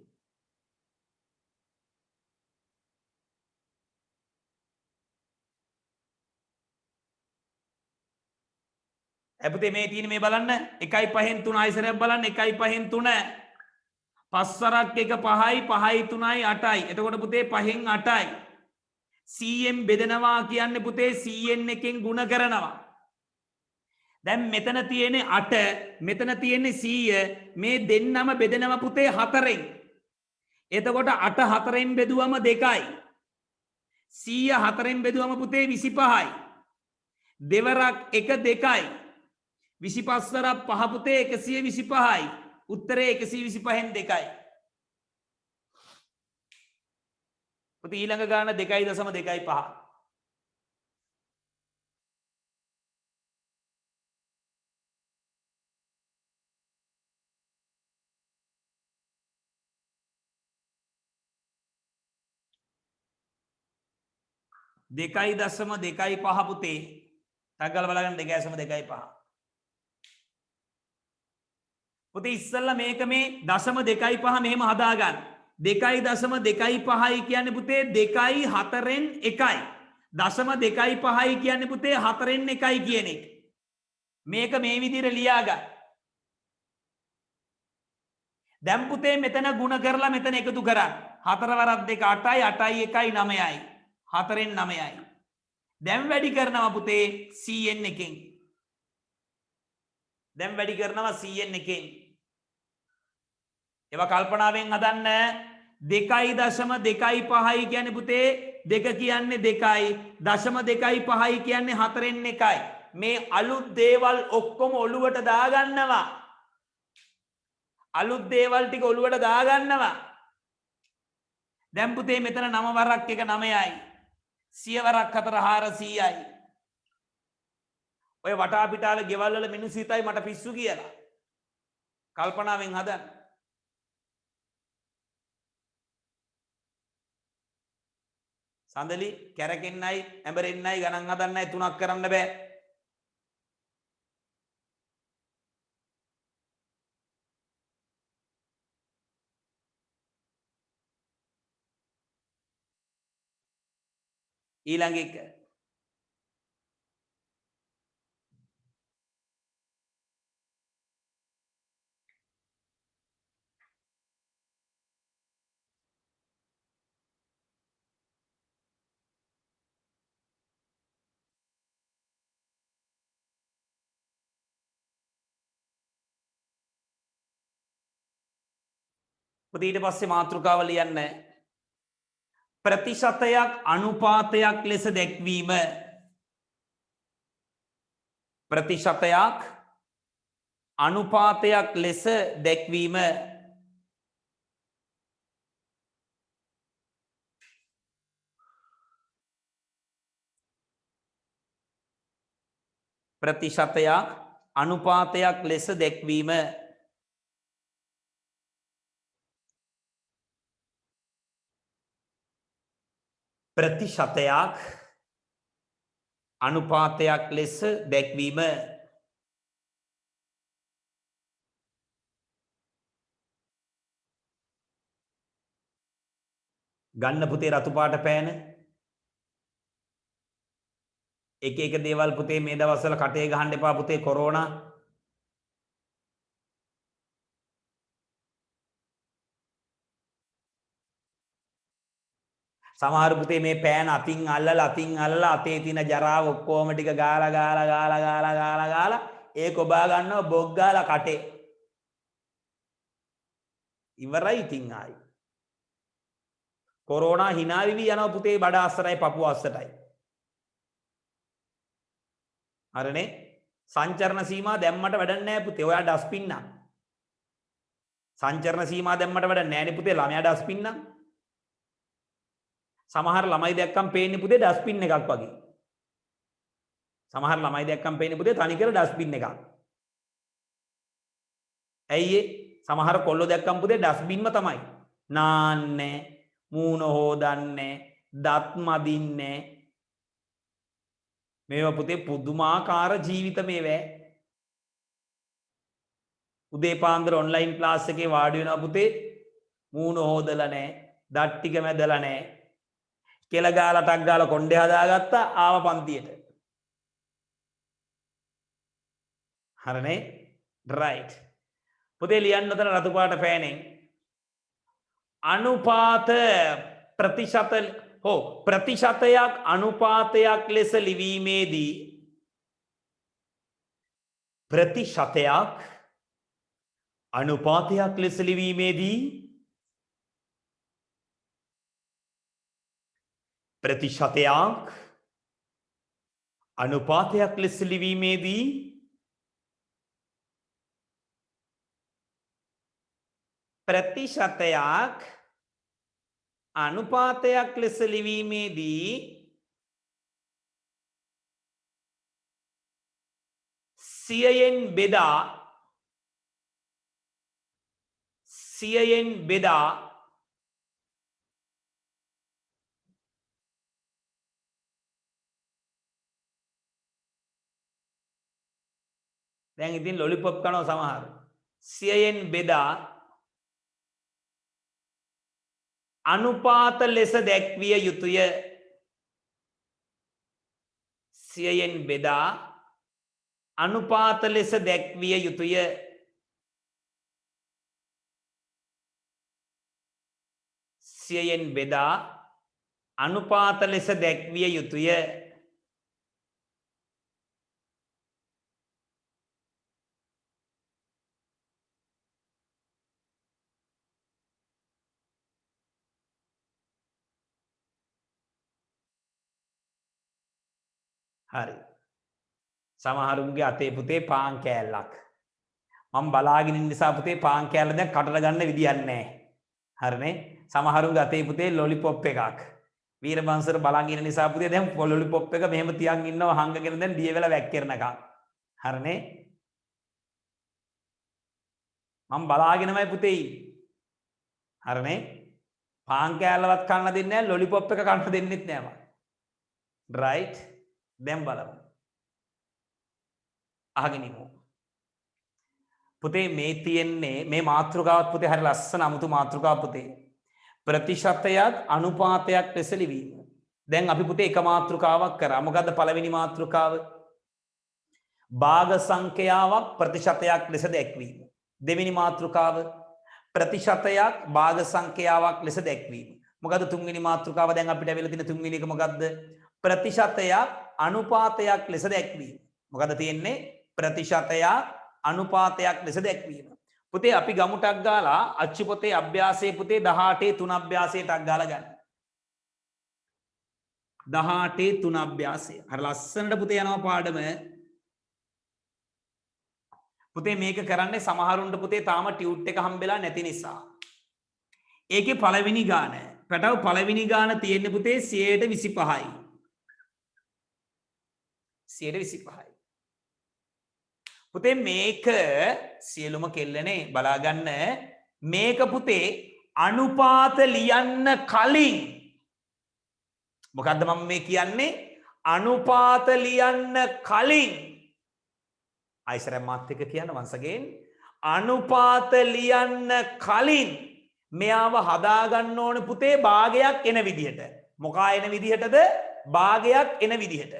පුතේ මේ තියෙන මේ බලන්න 1යි 5න් 3 ආයිසරයක් බලන්න 1යි 5න් 3 5 වරක් 1 5යි 5යි 3යි 8යි. එතකොට පුතේ 5න් 8යි. 100න් බෙදනවා කියන්නේ පුතේ 100න් එකෙන් ಗುಣ කරනවා. දැන් මෙතන තියෙන්නේ 8 මෙතන තියෙන්නේ 100 මේ දෙන්නම බෙදනවා පුතේ 4න්. එතකොට 8 4න් බෙදුවම 2යි. 100 4න් බෙදුවම පුතේ 25යි. දෙවරක් 1 2යි. 25 වරක් 5 පුතේ 125යි. උත්තරේ 125න් 2යි. පුතේ ඊළඟ ගාන 2.25. දෙකයි දශම දෙකයි පහ පුතේ තග්ගල බලගන්න 2.25 පුතේ ඉස්සල්ලා මේක මේ දශම 2.5 මෙහෙම හදාගන්න 2.25යි කියන්නේ පුතේ 2යි 4න් 1යි දශම 2.5යි කියන්නේ පුතේ 4න් 1යි කියන එක මේක මේ විදිහට ලියා ගන්න දැන් පුතේ මෙතන ಗುಣ කරලා මෙතන එකතු කරන්න 4 වරක් 2 8යි 8යි 1යි 9යි 4න් 9යි. දැන් වැඩි කරනවා පුතේ 100න් එකෙන්. දැන් වැඩි කරනවා 100න් එකෙන්. ඒවා කල්පනාවෙන් හදන්න 2.25යි කියන්නේ පුතේ 2 කියන්නේ 2යි. දශම 2.5යි කියන්නේ 4න් 1යි. මේ අලුත් දේවල් ඔක්කොම ඔළුවට දාගන්නවා. අලුත් දේවල් ටික ඔළුවට දාගන්නවා. දැන් පුතේ මෙතන 9 වරක් 1 9යි. 100 වරක් 4 400යි. ඔය වටා පිටාල ගෙවල් වල මිනිස්සු හිතයි මට පිස්සු කියලා. කල්පනාවෙන් හදන්න. සඳලි කැරකෙන්නයි ඇඹරෙන්නයි ගණන් හදන්නයි තුනක් කරන්න බෑ. ඊළඟ එක ඊට පස්සේ මාතෘකාව ලියන්න ප්‍රතිශතයක් අනුපාතයක් ලෙස දැක්වීම ප්‍රතිශතයක් අනුපාතයක් ලෙස දැක්වීම ප්‍රතිශතයක් අනුපාතයක් ලෙස දැක්වීම ප්‍රතිශතයක් අනුපාතයක් ලෙස දැක්වීම ගන්න පුතේ රතු පාට පෑන එක එක දේවල් පුතේ මේ දවස්වල කටේ ගහන්න එපා පුතේ කොරෝනා සමහර පුතේ මේ පෑන අතින් අල්ලලා අතේ තියෙන ජරාව ඔක්කොම ටික ගාලා ඒක ඔබා ගන්නවා බොග් ගාලා කටේ ඉවරයි ඉතින් ආයි කොරෝනා hina විවි යනවා පුතේ බඩ අස්සරයි පපුව අස්සටයි හරිනේ සංචරණ සීමා දැම්මට වැඩක් නැහැ පුතේ. ඔයා ඩස්බින් නම්. සංචරණ සීමා දැම්මට වැඩක් නැහැ නේ පුතේ. ළමයා ඩස්බින් නම්. සමහර ළමයි දැක්කම් පේන්නේ පුතේ ඩස්බින් එකක් වගේ. සමහර ළමයි දැක්කම් පේන්නේ පුතේ තනිකර ඩස්බින් එකක්. ඇයි ඒ? සමහර කොල්ලෝ දැක්කම් පුතේ ඩස්බින්ම තමයි. නාන්නේ, මූණ හොදන්නේ, දත් මදින්නේ. මේවා පුතේ පුදුමාකාර ජීවිත මේවා. උදේ පාන්දර ඔන්ලයින් ක්ලාස් එකේ වාඩි වෙනවා පුතේ. මූණ හොදලා නැහැ, දත් ටික මැදලා නැහැ. කෙල ගාලා ටක් ගාලා කොණ්ඩේ හදාගත්තා ආව පන්තියට. හරිනේ? රයිට්. පුතේ ලියන්න උතන රතු පාට පෑනෙන් අනුපාත ප්‍රතිශත ප්‍රතිශතයක් අනුපාතයක් ලෙස ලිවීමේදී ප්‍රතිශතයක් අනුපාතයක් ලෙස ලිවීමේදී ප්‍රතිශතයක් අනුපාතයක් ලෙස ලිවීමේදී ප්‍රතිශතයක් අනුපාතයක් ලෙස ලිවීමේදී සියයෙන් බෙදා දැන් ඉතින් ලොලිපොප් කනවා සමහර. සියයෙන් බෙදා අනුපාත ලෙස දැක්විය යුතුය. සියයෙන් බෙදා අනුපාත ලෙස දැක්විය යුතුය. සියයෙන් බෙදා අනුපාත ලෙස දැක්විය යුතුය. හරි. සමහරුන්ගේ අතේ පුතේ පාන් කෑල්ලක්. මම බලාගෙන ඉන්න නිසා පුතේ පාන් කෑල්ල දැන් කටට ගන්න විදියක් නැහැ. හරිනේ? සමහරුන්ගේ අතේ පුතේ ලොලිපොප් එකක්. වීරබංශර බලන් ඉන්න නිසා පුතේ දැන් ලොලිපොප් එක මෙහෙම තියන් ඉන්නවා හංගගෙන දැන් දිය වෙලා වැක්කිරනකම්. හරිනේ? මම බලාගෙනමයි පුතේ ඉන්නේ. හරිනේ? පාන් කෑල්ලවත් කන්න දෙන්නේ නැහැ ලොලිපොප් එක කන්න දෙන්නෙත් නැහැ මම. රයිට්? දැන් බලමු. අහගෙන ඉමු. පුතේ මේ තියෙන්නේ මේ මාතෘකාවත් පුතේ හරි ලස්සන අමුතු මාතෘකාවක් පුතේ. ප්‍රතිශතයක් අනුපාතයක් ලෙස ලිවීම. දැන් අපි පුතේ එක මාතෘකාවක් කරා. මොකද්ද පළවෙනි මාතෘකාව? භාග සංඛ්‍යාවක් ප්‍රතිශතයක් ලෙස දැක්වීම. දෙවෙනි මාතෘකාව ප්‍රතිශතයක් භාග සංඛ්‍යාවක් ලෙස දැක්වීම. මොකද්ද තුන්වෙනි මාතෘකාව? දැන් අපිට ඇවිල්ලා තියෙන තුන්වෙනි එක මොකද්ද? ප්‍රතිශතයක් අනුපාතයක් ලෙස දැක්වීම. මොකද තියෙන්නේ? ප්‍රතිශතයක් අනුපාතයක් ලෙස දැක්වීම. පුතේ අපි ගමු ටක් ගාලා අච්චු පොතේ අභ්‍යාසයේ පුතේ 18 3 අභ්‍යාසයේ ටක් ගාලා ගන්න. 18 3 අභ්‍යාසය. හරි ලස්සනට පුතේ යනවා පාඩම. පුතේ මේක කරන්නේ සමහරුන්ට පුතේ තාම ටියුට් එක හම්බෙලා නැති නිසා. ඒකේ පළවෙනි ගාන. පැටව පළවෙනි ගාන තියෙන්නේ පුතේ 125යි. 125යි. පුතේ මේක සියලුම කෙල්ලනේ බලාගන්න මේක පුතේ අනුපාත ලියන්න කලින් මොකද්ද මම මේ කියන්නේ අනුපාත ලියන්න කලින් අයිසර මාත් එක කියන්න once again අනුපාත ලියන්න කලින් මෙයාව හදා ගන්න ඕන පුතේ භාගයක් එන විදිහට මොකා එන විදිහටද භාගයක් එන විදිහට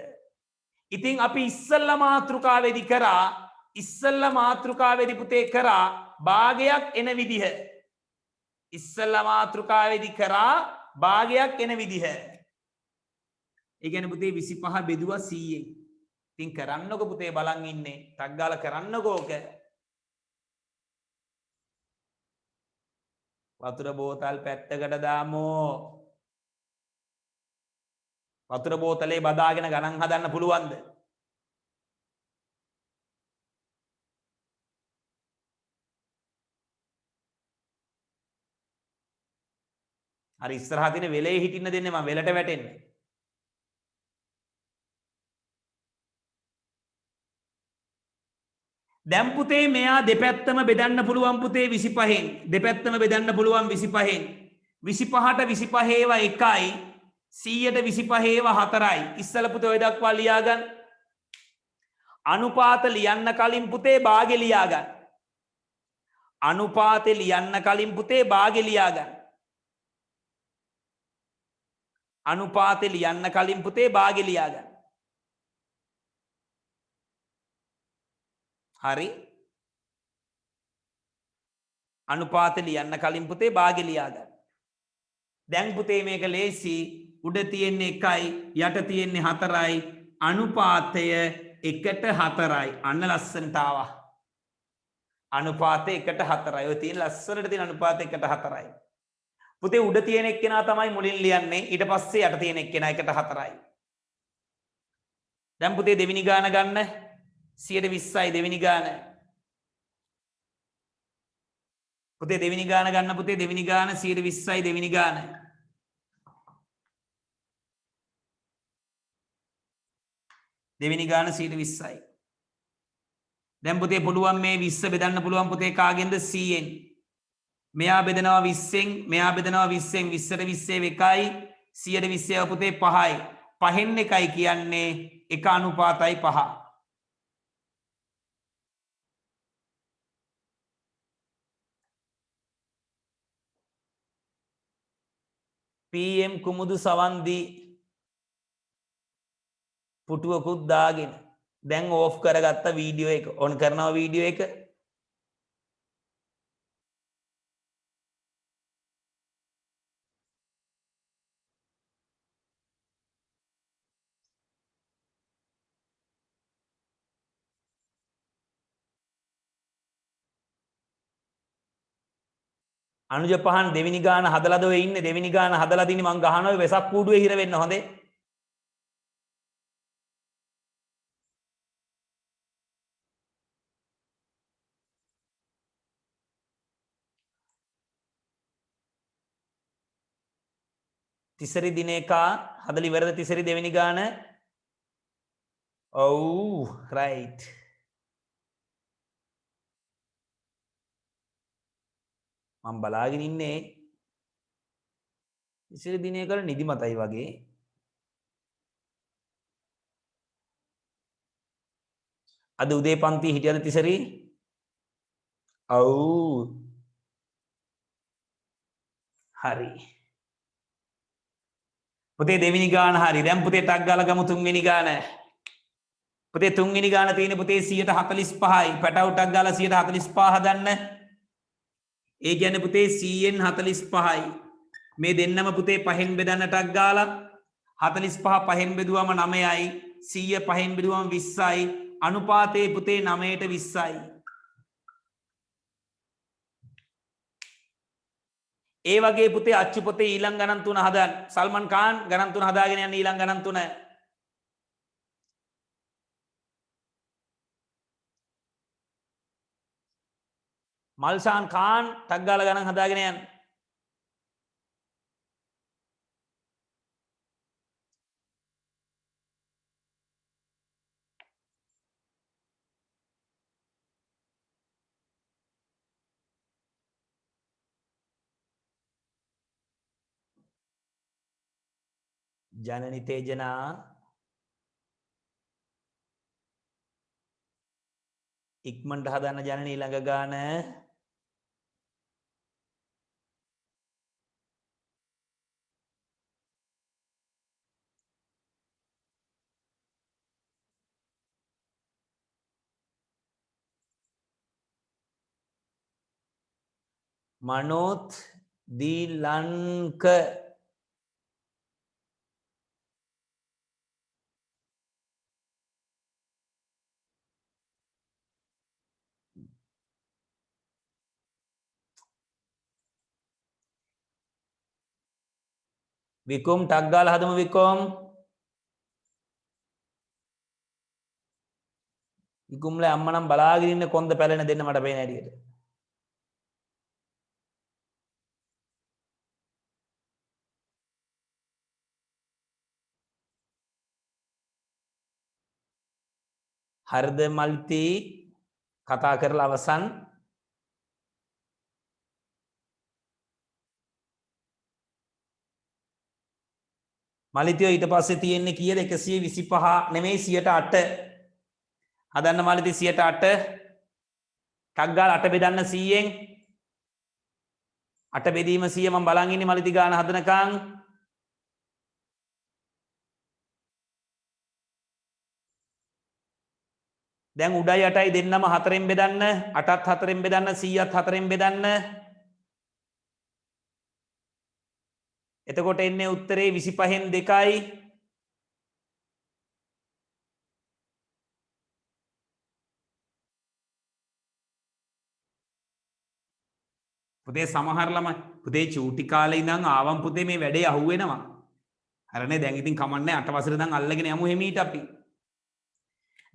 ඉතින් අපි ඉස්සල්ලා මාතෘකාවේදී කරා ඉස්සල්ලා මාතෘකාවේදී පුතේ කරා භාගයක් එන විදිහ ඉස්සල්ලා මාතෘකාවේදී කරා භාගයක් එන විදිහ ඒ කියන්නේ පුතේ 25 බෙදුවා 100ෙන් ඉතින් කරන්නකො පුතේ බලන් ඉන්නේ ටක් ගාලා කරන්නකො ඕක වතුර බෝතල් පැත්තකට දාමු වතුර බෝතලේ බදාගෙන ගණන් හදන්න පුළුවන්ද අර ඉස්සරහා තියෙන වෙලේ හිටින්න දෙන්නේ මම වෙලට වැටෙන්නේ. දැන් පුතේ මෙයා දෙපැත්තම බෙදන්න පුළුවන් පුතේ 25න්. දෙපැත්තම බෙදන්න පුළුවන් 25න්. 25ට 25 ඒවා 1යි 100ට 25 ඒවා 4යි. ඉස්සල පුතේ ඔය දක්වා ලියා ගන්න. අනුපාත ලියන්න කලින් පුතේ භාගෙ ලියා ගන්න. අනුපාතේ ලියන්න කලින් පුතේ භාගෙ ලියා ගන්න. අනුපාතේ ලියන්න කලින් පුතේ භාගෙ ලියා ගන්න. හරි? අනුපාතේ ලියන්න කලින් පුතේ භාගෙ ලියා ගන්න. දැන් පුතේ මේක ලේසි. උඩ තියෙන්නේ 1යි යට තියෙන්නේ 4යි. අනුපාතය 1ට 4යි. අන්න ලස්සනට ආවා. අනුපාතය 1ට 4යි. ඔය තියෙන ලස්සනට තියෙන අනුපාතය 1ට 4යි. පුතේ උඩ තියෙන එක්කෙනා තමයි මුලින් ලියන්නේ. ඊට පස්සේ යට තියෙන එක්කෙනා 1ට 4යි. දැන් පුතේ දෙවෙනි ගාන ගන්න. 120යි දෙවෙනි ගාන. පුතේ දෙවෙනි ගාන ගන්න පුතේ දෙවෙනි ගාන 120යි දෙවෙනි ගාන. දෙවෙනි ගාන 120යි. දැන් පුතේ පුළුවන් මේ 20 බෙදන්න පුළුවන් පුතේ කාගෙන්ද 100ෙන්. මෙයා බෙදනවා 20ෙන් මෙයා බෙදනවා 20ෙන් 20ට 20 1යි 100ට 20 පුතේ 5යි. 5න් 1යි කියන්නේ 1 අනුපාතයි 5. PM කුමුදු සවන්දී පුටුවකුත් දාගෙන දැන් ඕෆ් කරගත්ත වීඩියෝ එක ඔන් කරනවා වීඩියෝ එක. අනුජ පහන් දෙවෙනි ගාන හදලාද ඔය ඉන්නේ දෙවෙනි ගාන හදලා දින්නේ මං ගහනවා වෙසක් කූඩුවේ හිර වෙන්න හොඳේ. තිසරි දිනේකා හදලා ඉවරද තිසරි දෙවෙනි ගාන? ඔව් රයිට්. මම බලාගෙන ඉන්නේ තිසරි දිනේකල නිදිමතයි වගේ. අද උදේ පන්ති හිටියද තිසරි? ඔව්. හරි. පුතේ දෙවෙනි ගාන හරි. දැන් පුතේ ටක් ගාලා ගමු තුන්වෙනි ගාන. පුතේ තුන්වෙනි ගාන තියෙන්නේ පුතේ 145යි. පැටව ටක් ගාලා 145 හදන්න. ඒ කියන්නේ පුතේ 100න් 45යි. මේ දෙන්නම පුතේ 5න් බෙදන්න ටක් ගාලා 45 5න් බෙදුවම 9යි. 100 5න් බෙදුවම 20යි. අනුපාතයේ පුතේ 9ට 20යි. ඒ වගේ පුතේ අච්චු පොතේ ඊළඟ ගණන් තුන හදන්න. සල්මන් ખાන් ගණන් තුන හදාගෙන යන්න ඊළඟ ගණන් තුන. මල්ෂාන් ખાන් ටක් ගාලා ගණන් හදාගෙන යන්න. ජනනි තේජනා ඉක්මනට හදන්න ජනනි ඊළඟ ගාන. මනෝත් දීලංක විකුම් ටක් ගාලා හදමු විකුම්. විකුම්ලා අම්මා නම් බලාගෙන ඉන්න කොන්ද පැලෙන දෙන්න මට පේන හැටියට. හරිද මල්ති කතා කරලා අවසන් මලිතියෝ ඊට පස්සේ තියෙන්නේ කීයද 125 නෙමෙයි 108 හදන්න මලිති 108 ටක් ගාලා 8 බෙදන්න 100ෙන් 8 බෙදීම 100 මම බලන් ඉන්නේ මලිති ගාන හදනකම් දැන් උඩයි 8යි දෙන්නම 4ෙන් බෙදන්න 8ත් 4ෙන් බෙදන්න 100ත් 4ෙන් බෙදන්න එතකොට එන්නේ උත්තරේ 25න් 2යි පුතේ සමහර ළමයි පුතේ චූටි කාලේ ඉඳන් ආවම් පුතේ මේ වැඩේ අහුවෙනවා හරනේ දැන් ඉතින් කමන්නේ 8 වසරේ ඉඳන් අල්ලගෙන යමු හිමීට අපි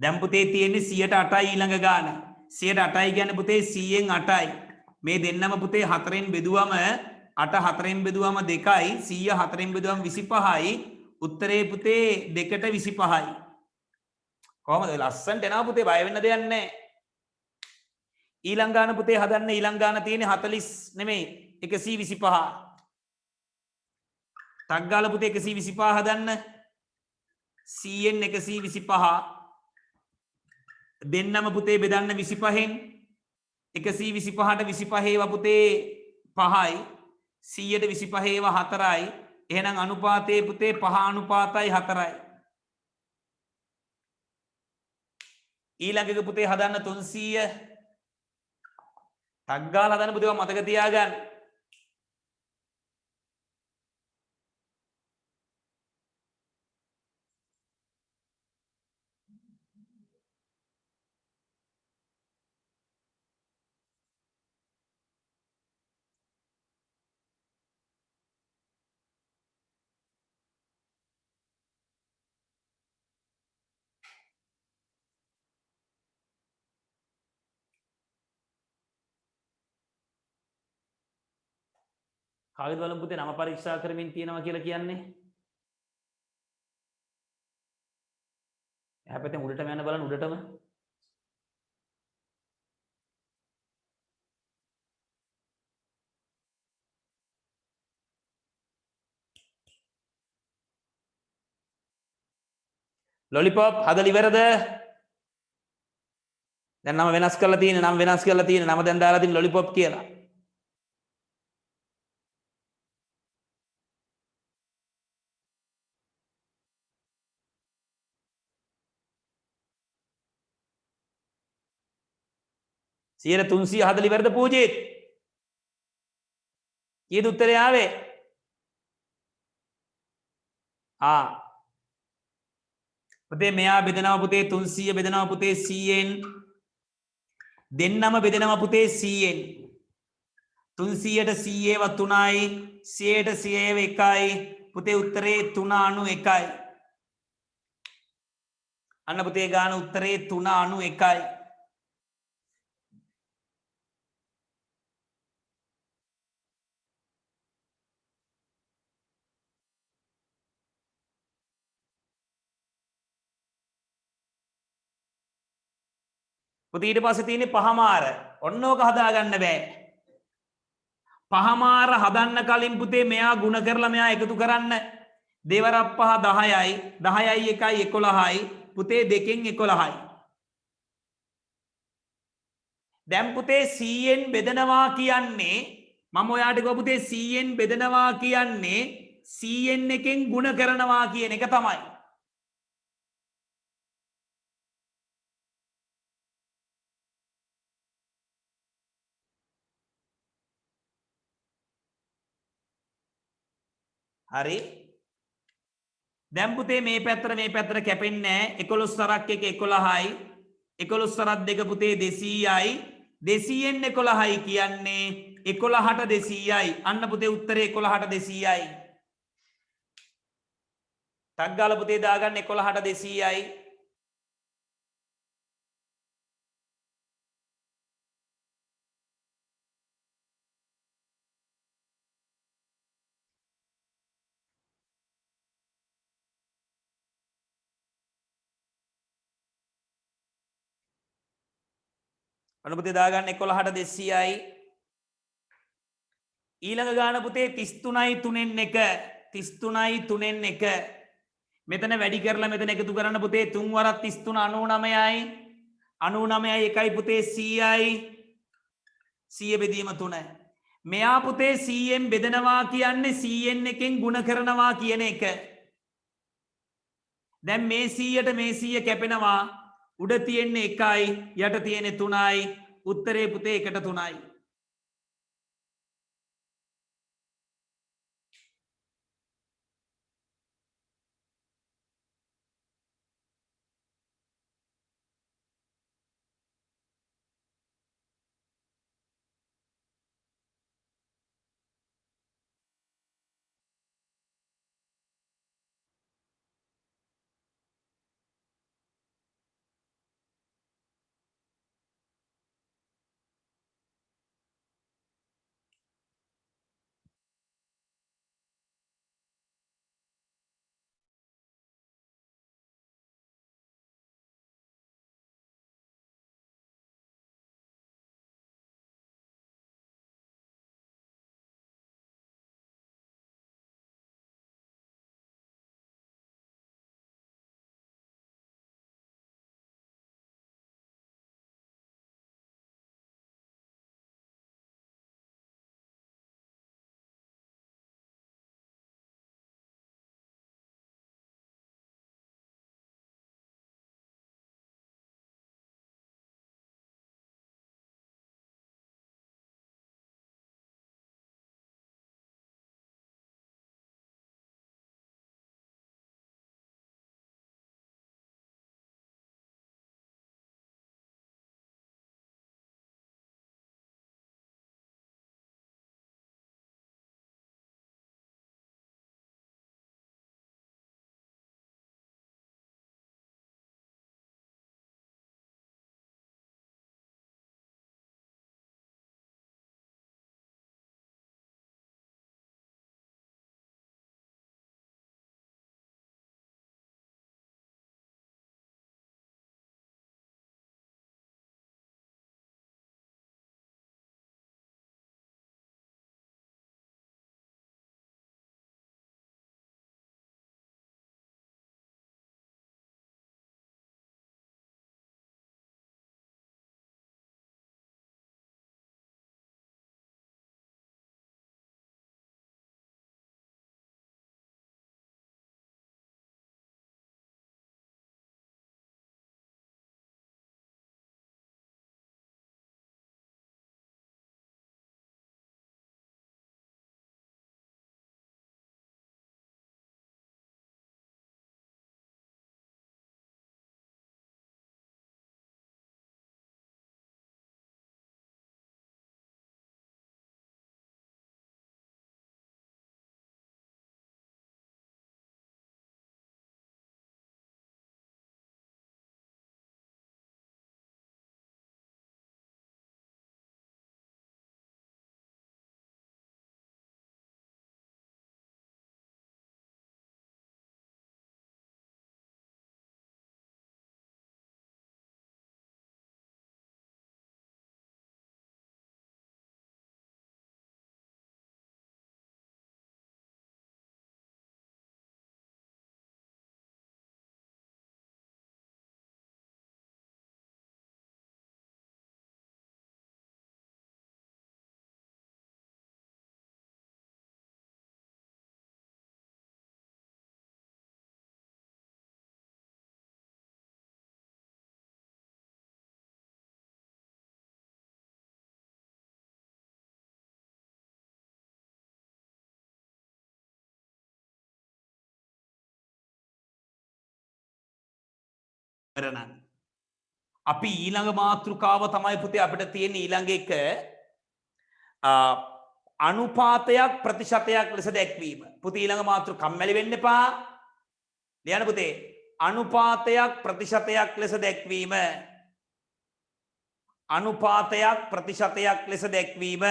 දැන් පුතේ තියෙන්නේ 108යි ඊළඟ ගාන 108යි කියන්නේ පුතේ 100න් 8යි මේ දෙන්නම පුතේ 4ෙන් බෙදුවම 8 4ෙන් බෙදුවම 2යි 100 4ෙන් බෙදුවම 25යි උත්තරේ පුතේ 2ට 25යි කොහමද ලස්සනට එනවා පුතේ බය වෙන්න දෙයක් නැහැ ඊළඟ ගාන පුතේ හදන්න ඊළඟ ගාන තියෙන්නේ 40 නෙමෙයි 125 ටක් ගාලා පුතේ 125 හදන්න 100න් 125 දෙන්නම පුතේ බෙදන්න 25න් 125ට 25 ඒවා පුතේ 5යි 100ට 25 ඒවා 4යි එහෙනම් අනුපාතයේ පුතේ 5 අනුපාතයි 4යි ඊළඟ එක පුතේ හදන්න 300 ටක් ගාලා හදන්න පුතේ මතක තියාගන්න කාගෙද බලමු පුතේ නම පරීක්ෂා කරමින් තියෙනවා කියලා කියන්නේ එහා පැත්තෙන් උඩටම යන්න බලන්න උඩටම ලොලිපොප් හදලා ඉවරද දැන් නම වෙනස් කරලා තියෙන්නේ නම දැන් දාලා තියෙන ලොලිපොප් කියලා සියයට 340 ඉවරද පූජිත් කීයද උත්තරේ ආවේ පුතේ මෙයා බෙදනවා පුතේ 300 බෙදනවා පුතේ 100න් දෙන්නම බෙදනවා පුතේ 100න් 300ට 100 ඒවා 3යි 100ට 100 ඒවා 1යි පුතේ උත්තරේ 391යි අන්න පුතේ ගාන උත්තරේ 391යි පුතේ ඊට පස්සේ තියෙන්නේ පහමාර ඔන්න ඕක හදාගන්න බෑ පහමාර හදන්න කලින් පුතේ මෙයා ಗುಣ කරලා මෙයා එකතු කරන්න දෙවරක් පහ 10යි 10යි 1යි 11යි පුතේ දෙකෙන් 11යි දැන් පුතේ 100න් බෙදනවා කියන්නේ මම ඔයාට කිව්වා පුතේ 100න් බෙදනවා කියන්නේ 100න් එකෙන් ಗುಣ කරනවා කියන එක තමයි හරි දැන් පුතේ මේ පැත්තට කැපෙන්නේ නැහැ 11 සරක් එක 11යි 11 සරක් දෙක පුතේ 200යි 200න් 11යි කියන්නේ 11ට 200යි අන්න පුතේ උත්තරේ 11ට 200යි ටක් ගාලා පුතේ දාගන්න 11ට 200යි ඔන්න පුතේ දාගන්න 11ට 200යි. ඊළඟ ගාන පුතේ 33යි 3න් 1 33යි 3න් 1 මෙතන වැඩි කරලා මෙතන එකතු කරන්න පුතේ 3 වරක් 33 99යි 99යි 1යි පුතේ 100යි 100 බෙදීම 3 මෙයා පුතේ 100ෙන් බෙදනවා කියන්නේ 100ෙන් එකෙන් ಗುಣ කරනවා කියන එක දැන් මේ 100ට මේ 100 කැපෙනවා උඩ තියෙන්නේ 1යි යට තියෙන්නේ 3යි උත්තරේ පුතේ 1ට 3යි කරනන් අපි ඊළඟ මාතෘකාව තමයි පුතේ අපිට තියෙන ඊළඟ එක අනුපාතයක් ප්‍රතිශතයක් ලෙස දැක්වීම පුතේ ඊළඟ මාතෘ කම්මැලි වෙන්න එපා ලියන්න පුතේ අනුපාතයක් ප්‍රතිශතයක් ලෙස දැක්වීම අනුපාතයක් ප්‍රතිශතයක් ලෙස දැක්වීම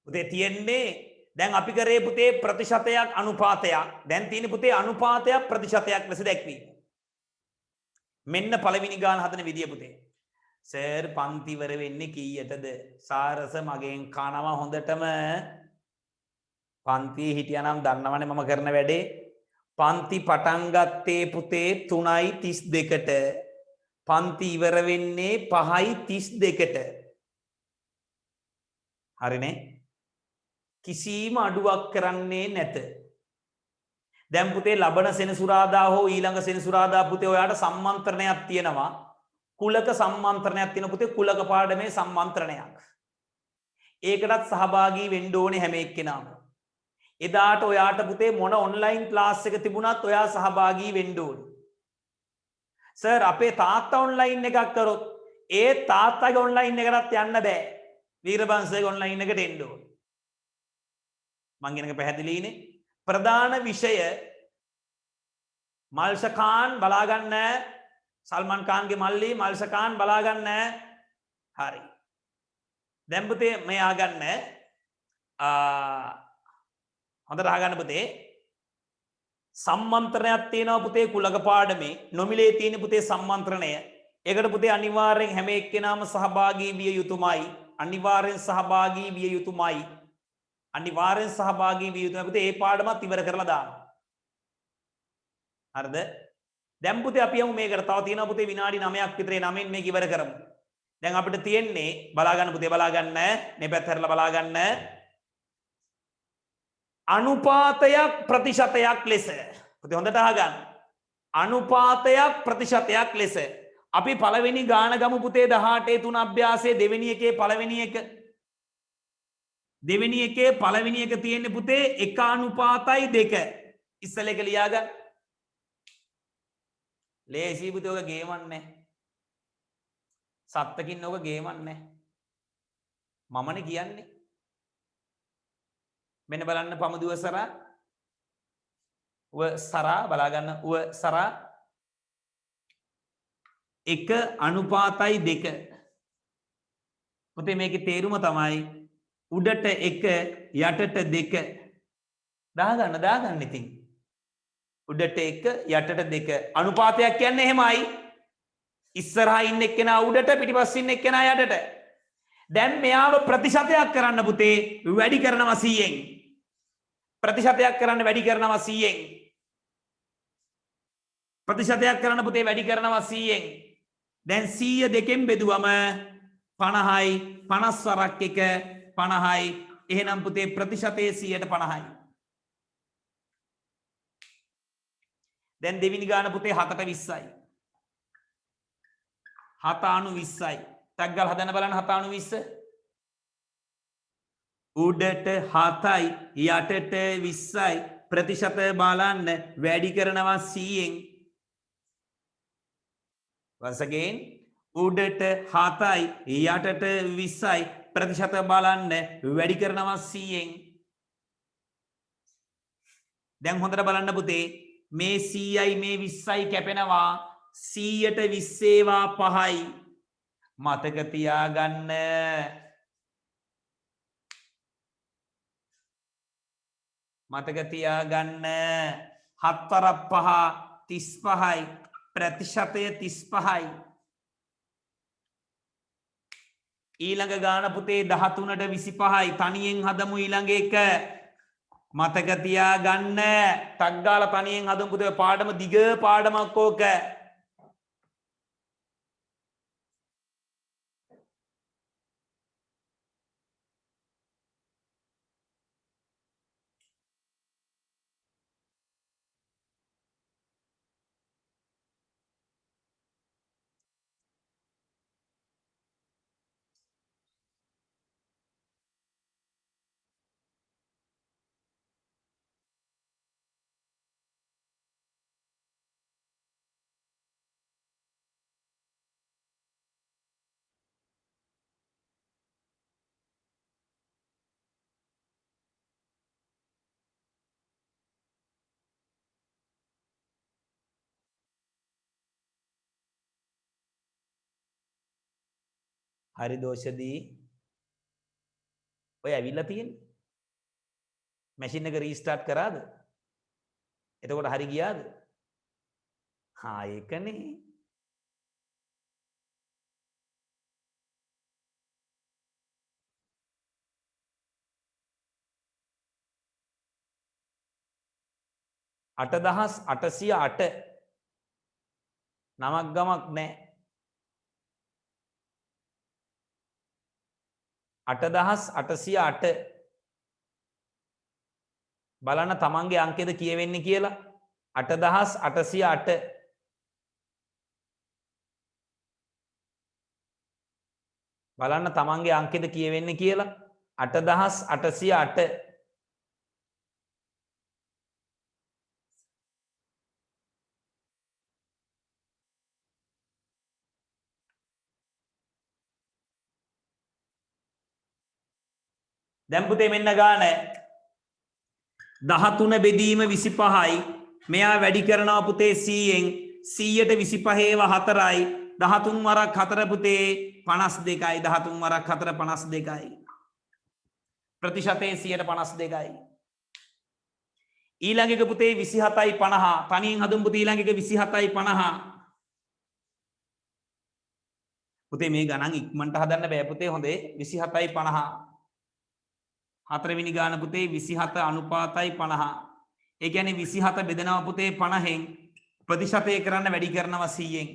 පුතේ තියෙන්නේ දැන් අපි කරේ පුතේ ප්‍රතිශතයක් අනුපාතයක්. දැන් තියෙන්නේ පුතේ අනුපාතයක් ප්‍රතිශතයක් ලෙස දැක්වීම. මෙන්න පළවෙනි ගාන හදන විදිය පුතේ. සර් පන්ති ඉවර වෙන්නේ කීයටද? සාරස මගෙන් කනවා හොඳටම. පන්තියේ හිටියානම් දන්නවනේ මම කරන වැඩේ. පන්ති පටන් ගත්තේ පුතේ 3:32ට. පන්ති ඉවර වෙන්නේ 5:32ට. හරිනේ? කිසිම අඩුවක් කරන්නේ නැත. දැන් පුතේ ලබන සෙනසුරාදා හෝ ඊළඟ සෙනසුරාදා පුතේ ඔයාට සම්මන්ත්‍රණයක් තියෙනවා. කුලක සම්මන්ත්‍රණයක් තියෙන පුතේ කුලක පාඩමේ සම්මන්ත්‍රණයක්. ඒකටත් සහභාගී වෙන්න ඕනේ හැම එක්කෙනාම. එදාට ඔයාට පුතේ මොන ඔන්ලයින් ක්ලාස් එක තිබුණත් ඔයා සහභාගී වෙන්න ඕනේ. සර් අපේ තාත්තා ඔන්ලයින් එකක් කරොත් ඒ තාත්තාගේ ඔන්ලයින් එකටත් යන්න බෑ. වීරබංශගේ ඔන්ලයින් එකට එන්න ඕනේ. මං කියන එක පැහැදිලිනේ? ප්‍රධාන විෂය මල්ෂ ખાන් බලා ගන්න. සල්මන් ખાන්ගේ මල්ලි මල්ෂ ખાන් බලා ගන්න. හරි. දැන් පුතේ මේ ආගන්න හොඳට අහගන්න පුතේ. සම්මන්ත්‍රණයක් තියෙනවා පුතේ කුලක පාඩමේ. නොමිලේ තියෙන පුතේ සම්මන්ත්‍රණය. ඒකට පුතේ අනිවාර්යෙන් හැම එක්කෙනාම සහභාගී විය යුතුමයි. අනිවාර්යෙන් සහභාගී විය යුතුමයි. අනිවාර්යෙන් සහභාගී විය යුතුමයි පුතේ. ඒ පාඩමත් ඉවර කරලා දාන්න. හරිද? දැන් පුතේ අපි යමු මේකට. තව තියෙනවා පුතේ විනාඩි 9ක් විතර. 9න් මේක ඉවර කරමු. දැන් අපිට තියෙන්නේ බලා ගන්න පුතේ බලා ගන්න. මේ පැත්ත හැරලා බලා ගන්න. අනුපාතයක් ප්‍රතිශතයක් ලෙස. පුතේ හොඳට අහගන්න. අනුපාතයක් ප්‍රතිශතයක් ලෙස. අපි පළවෙනි ගාන ගමු පුතේ 18 3 අභ්‍යාසයේ දෙවෙනි එකේ පළවෙනි එක. දෙවෙනි එකේ පළවෙනි එක තියෙන්නේ පුතේ 1:2. ඉස්සල එක ලියා ගන්න. ලේසි පුතේ ඔක ගේමන්නේ. සත්තකින් ඔක ගේමන්නේ. මමනේ කියන්නේ. මෙන්න බලන්න පමුදුව සරා. උව සරා බලා ගන්න උව සරා 1:2. පුතේ මේකේ තේරුම තමයි උඩට 1 යටට 2. දාගන්න ඉතින්. උඩට 1 යටට 2. අනුපාතයක් කියන්නේ එහෙමයි. ඉස්සරහා ඉන්න එක්කෙනා උඩට පිටිපස්සේ ඉන්න එක්කෙනා යටට. දැන් මෙයාව ප්‍රතිශතයක් කරන්න පුතේ වැඩි කරනවා 100ෙන්. ප්‍රතිශතයක් කරන්න වැඩි කරනවා 100ෙන්. ප්‍රතිශතයක් කරන්න පුතේ වැඩි කරනවා 100ෙන්. දැන් 100 දෙකෙන් බෙදුවම 50යි 50 වරක් 1 50යි. එහෙනම් පුතේ ප්‍රතිශතයේ 150යි. දැන් දෙවෙනි ගාන පුතේ 7ට 20යි. 7:20යි. ටග්ගල් හදන්න බලන්න 7:20. උඩට 7යි යටට 20යි. ප්‍රතිශත බලන්න වැඩි කරනවා 100ෙන්. once again උඩට 7යි යටට 20යි. ප්‍රතිශත බලන්න වැඩි කරනවා 100ෙන්. දැන් හොඳට බලන්න පුතේ මේ 100යි මේ 20යි කැපෙනවා 100ට 20 ඒවා 5යි. මතක තියාගන්න. මතක තියාගන්න 7 වරක් 5 35යි. ප්‍රතිශතය 35යි. ඊළඟ ගාන පුතේ 13ට 25යි. තනියෙන් හදමු ඊළඟ එක. මතක තියාගන්න. ටක් ගාලා තනියෙන් හදමු පුතේ. පාඩම දිග පාඩමක් ඕක. හරි දෝෂදී ඔය ඇවිල්ලා තියෙන්නේ. මැෂින් එක රීස්ටාර්ට් කරාද? එතකොට හරි ගියාද? හා ඒකනේ. අටදහස් 808 නමක් ගමක් නැහැ. 8808 බලන්න තමන්ගේ අංකෙද කියවෙන්නේ කියලා. 8808 බලන්න තමන්ගේ අංකෙද කියවෙන්නේ කියලා. 8808 දැන් පුතේ මෙන්න ගාන 13 බෙදීම 25යි. මෙයා වැඩි කරනවා පුතේ 100ෙන්. 100ට 25 ඒවා 4යි. 13 වරක් 4 පුතේ 52යි. 13 වරක් 4 52යි. ප්‍රතිශතයේ 52යි. ඊළඟ එක පුතේ 27යි 50. තනියෙන් හදුම් පුතේ ඊළඟ එක 27යි 50. පුතේ මේ ගණන් ඉක්මනට හදන්න බෑ පුතේ හොඳේ. 27යි 50. හතරවෙනි ගාන පුතේ 27 අනුපාතයි 50. ඒ කියන්නේ 27 බෙදනවා පුතේ 50න්. ප්‍රතිශතය කරන්න වැඩි කරනවා 100න්.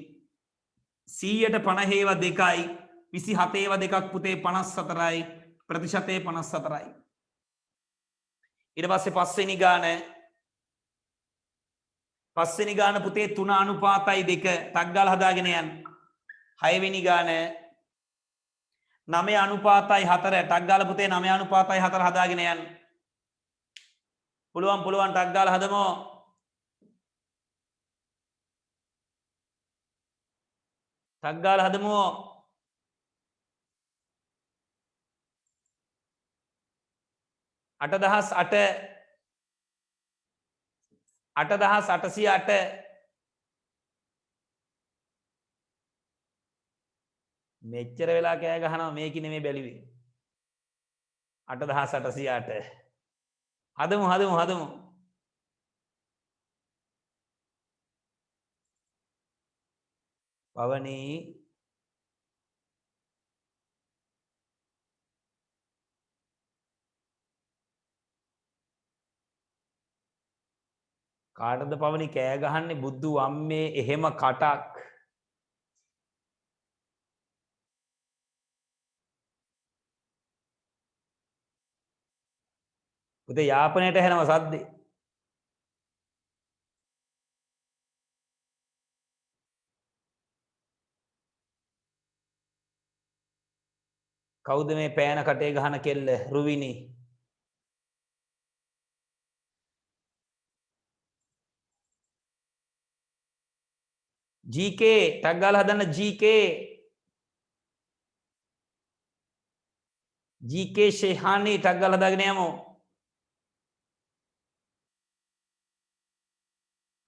100ට 50 ඒවා 2යි. 27 ඒවා 2ක් පුතේ 54යි. ප්‍රතිශතය 54යි. ඊට පස්සේ පස්වෙනි ගාන පුතේ 3 අනුපාතයි 2. ටක් ගාලා හදාගෙන යන්න. 6 වෙනි ගාන 9 අනුපාතයි 4. ටක් ගාලා පුතේ 9 අනුපාතයි 4 හදාගෙන යන්න. පුළුවන් ටක් ගාලා හදමු. ටක් ගාලා හදමු. 8808 මෙච්චර වෙලා කෑ ගහනවා මේක නෙමෙයි බැලුවේ. 8808 හදමු. පවනී කාටද පවනි කෑ ගහන්නේ බුද්ධු අම්මේ එහෙම කටක්. පුතේ යාපනයට ඇහෙනවා සද්දේ. කවුද මේ පෑන කටේ ගහන කෙල්ල? රුවිනි. GK ටක් ගාලා හදන්න GK ෂෙහානි ටක් ගාලා හදාගෙන යමු.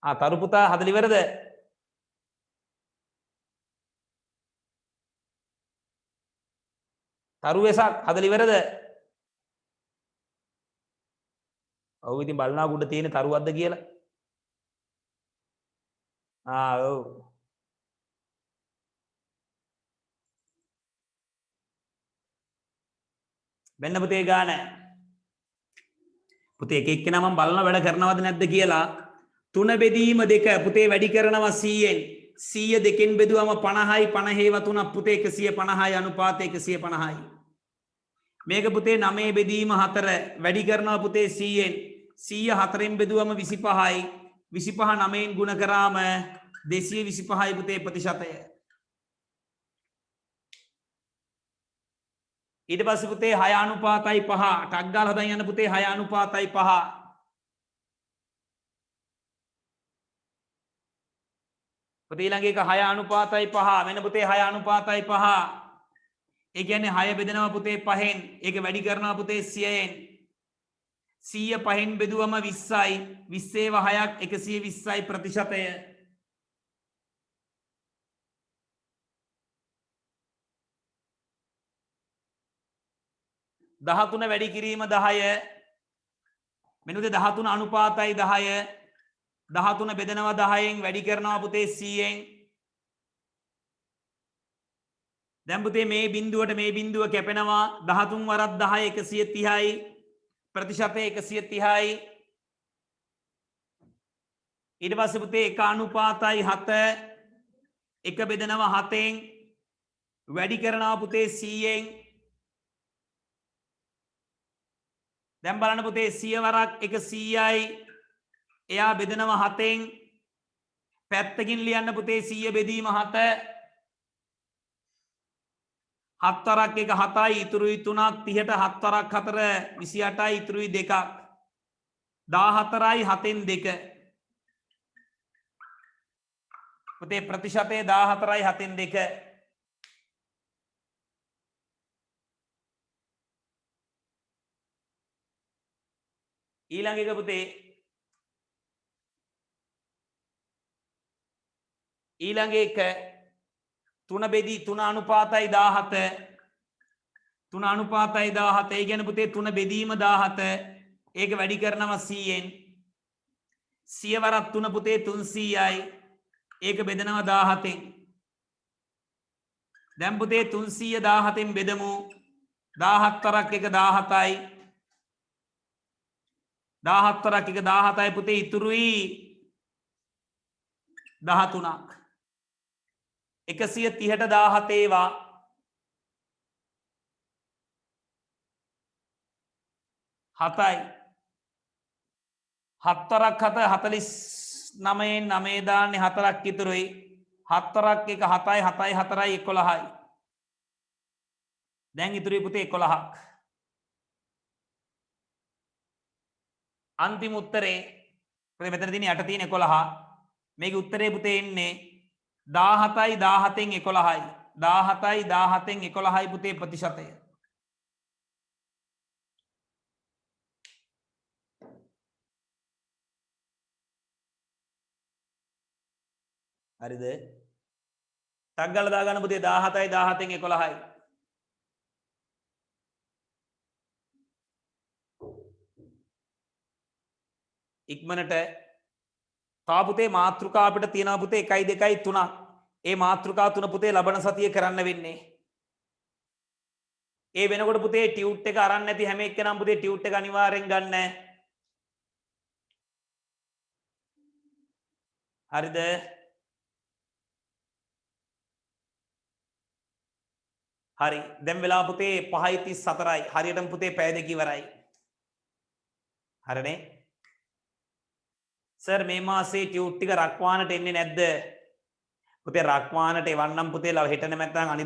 තරු පුතා හදලා ඉවරද? තරු වෙසක් හදලා ඉවරද? ඔව් ඉතින් බලනවා උඩ තියෙන තරුවක්ද කියලා. ඔව්. වෙන්න පුතේ ගාන. පුතේ එක එක්කෙනා මම බලනවා වැඩ කරනවද නැද්ද කියලා. 3 බෙදීම 2 පුතේ වැඩි කරනවා 100ෙන්. 100 දෙකෙන් බෙදුවම 50යි 50 ඒවා 3ක් පුතේ 150යි අනුපාතය 150යි. මේක පුතේ 9 බෙදීම 4 වැඩි කරනවා පුතේ 100ෙන්. 100 4ෙන් බෙදුවම 25යි. 25 9ෙන් ගුණ කරාම 225යි පුතේ ප්‍රතිශතය. ඊට පස්සේ පුතේ 6 අනුපාතයි 5 ටක් ගාලා හදන් යන පුතේ 6 අනුපාතයි 5. පුතේ ඊළඟ එක 6 අනුපාතයි 5 වෙන පුතේ 6 අනුපාතයි 5. ඒ කියන්නේ 6 බෙදනවා පුතේ 5ෙන්. ඒක වැඩි කරනවා පුතේ 100ෙන්. 100 5ෙන් බෙදුවම 20යි. 20 ඒවා 6ක් 120යි ප්‍රතිශතය. 13 වැඩි කිරීම 10 මෙන්න පුතේ 13 අනුපාතයි 10 13 බෙදනවා 10න් වැඩි කරනවා පුතේ 100න් දැන් පුතේ මේ බිඳුවට මේ බිඳුව කැපෙනවා 13 වරක් 10 130යි ප්‍රතිශතය 130යි ඊට පස්සේ පුතේ එක අනුපාතයි 7 එක බෙදනවා 7න් වැඩි කරනවා පුතේ 100න් දැන් බලන්න පුතේ 100 වරක් 100යි එයා බෙදනවා 7න් පැත්තකින් ලියන්න පුතේ 100 බෙදීම 7 7 වරක් 1 7යි ඉතුරුයි 3ක් 30ට 7 වරක් 4 28යි ඉතුරුයි 2ක් 14යි 7න් 2 පුතේ ප්‍රතිශතය 14යි 7න් 2 ඊළඟ එක පුතේ ඊළඟ එක 3 බෙදී 3 අනුපාතයි 17 3 අනුපාතයි 17 ඒ කියන්නේ පුතේ 3 බෙදීම 17 ඒක වැඩි කරනවා 100න් 100 වරක් 3 පුතේ 300යි ඒක බෙදනවා 17න් දැන් පුතේ 300 17න් බෙදමු 17 වරක් 1 17යි 17 වරක් 1 17යි පුතේ ඉතුරුයි 13ක් 130ට 17 ඒවා 7යි 7 වරක් 7 49න් 9 දාන්නේ 4ක් ඉතුරුයි 7 වරක් 1 7යි 7යි 4යි 11යි දැන් ඉතුරුයි පුතේ 11ක් අන්තිම උත්තරේ පුතේ මෙතන තියෙන යට තියෙන 11 මේකේ උත්තරේ පුතේ එන්නේ 17යි 17න් 11යි 17යි 17න් 11යි පුතේ ප්‍රතිශතය හරිද ටක් ගාලා දාගන්න පුතේ 17යි 17න් 11යි ඉක්මනට තා පුතේ මාත්‍රිකා අපිට තියෙනවා පුතේ 1 2යි 3ක් ඒ මාත්‍රිකා 3 පුතේ ලබන සතියේ කරන්න වෙන්නේ ඒ වෙනකොට පුතේ ටියුට් එක අරන් නැති හැම එක්කෙනාම පුතේ ටියුට් එක අනිවාර්යෙන් ගන්න හරිද හරි දැන් වෙලාව පුතේ 5:34යි හරියටම පුතේ පැය දෙක ඉවරයි හරිනේ සර් මේ මාසේ ටියුට් ටික රක්වානට එන්නේ නැද්ද පුතේ රක්වානට එවන්නම් පුතේ හෙට නැත්නම් අනිත්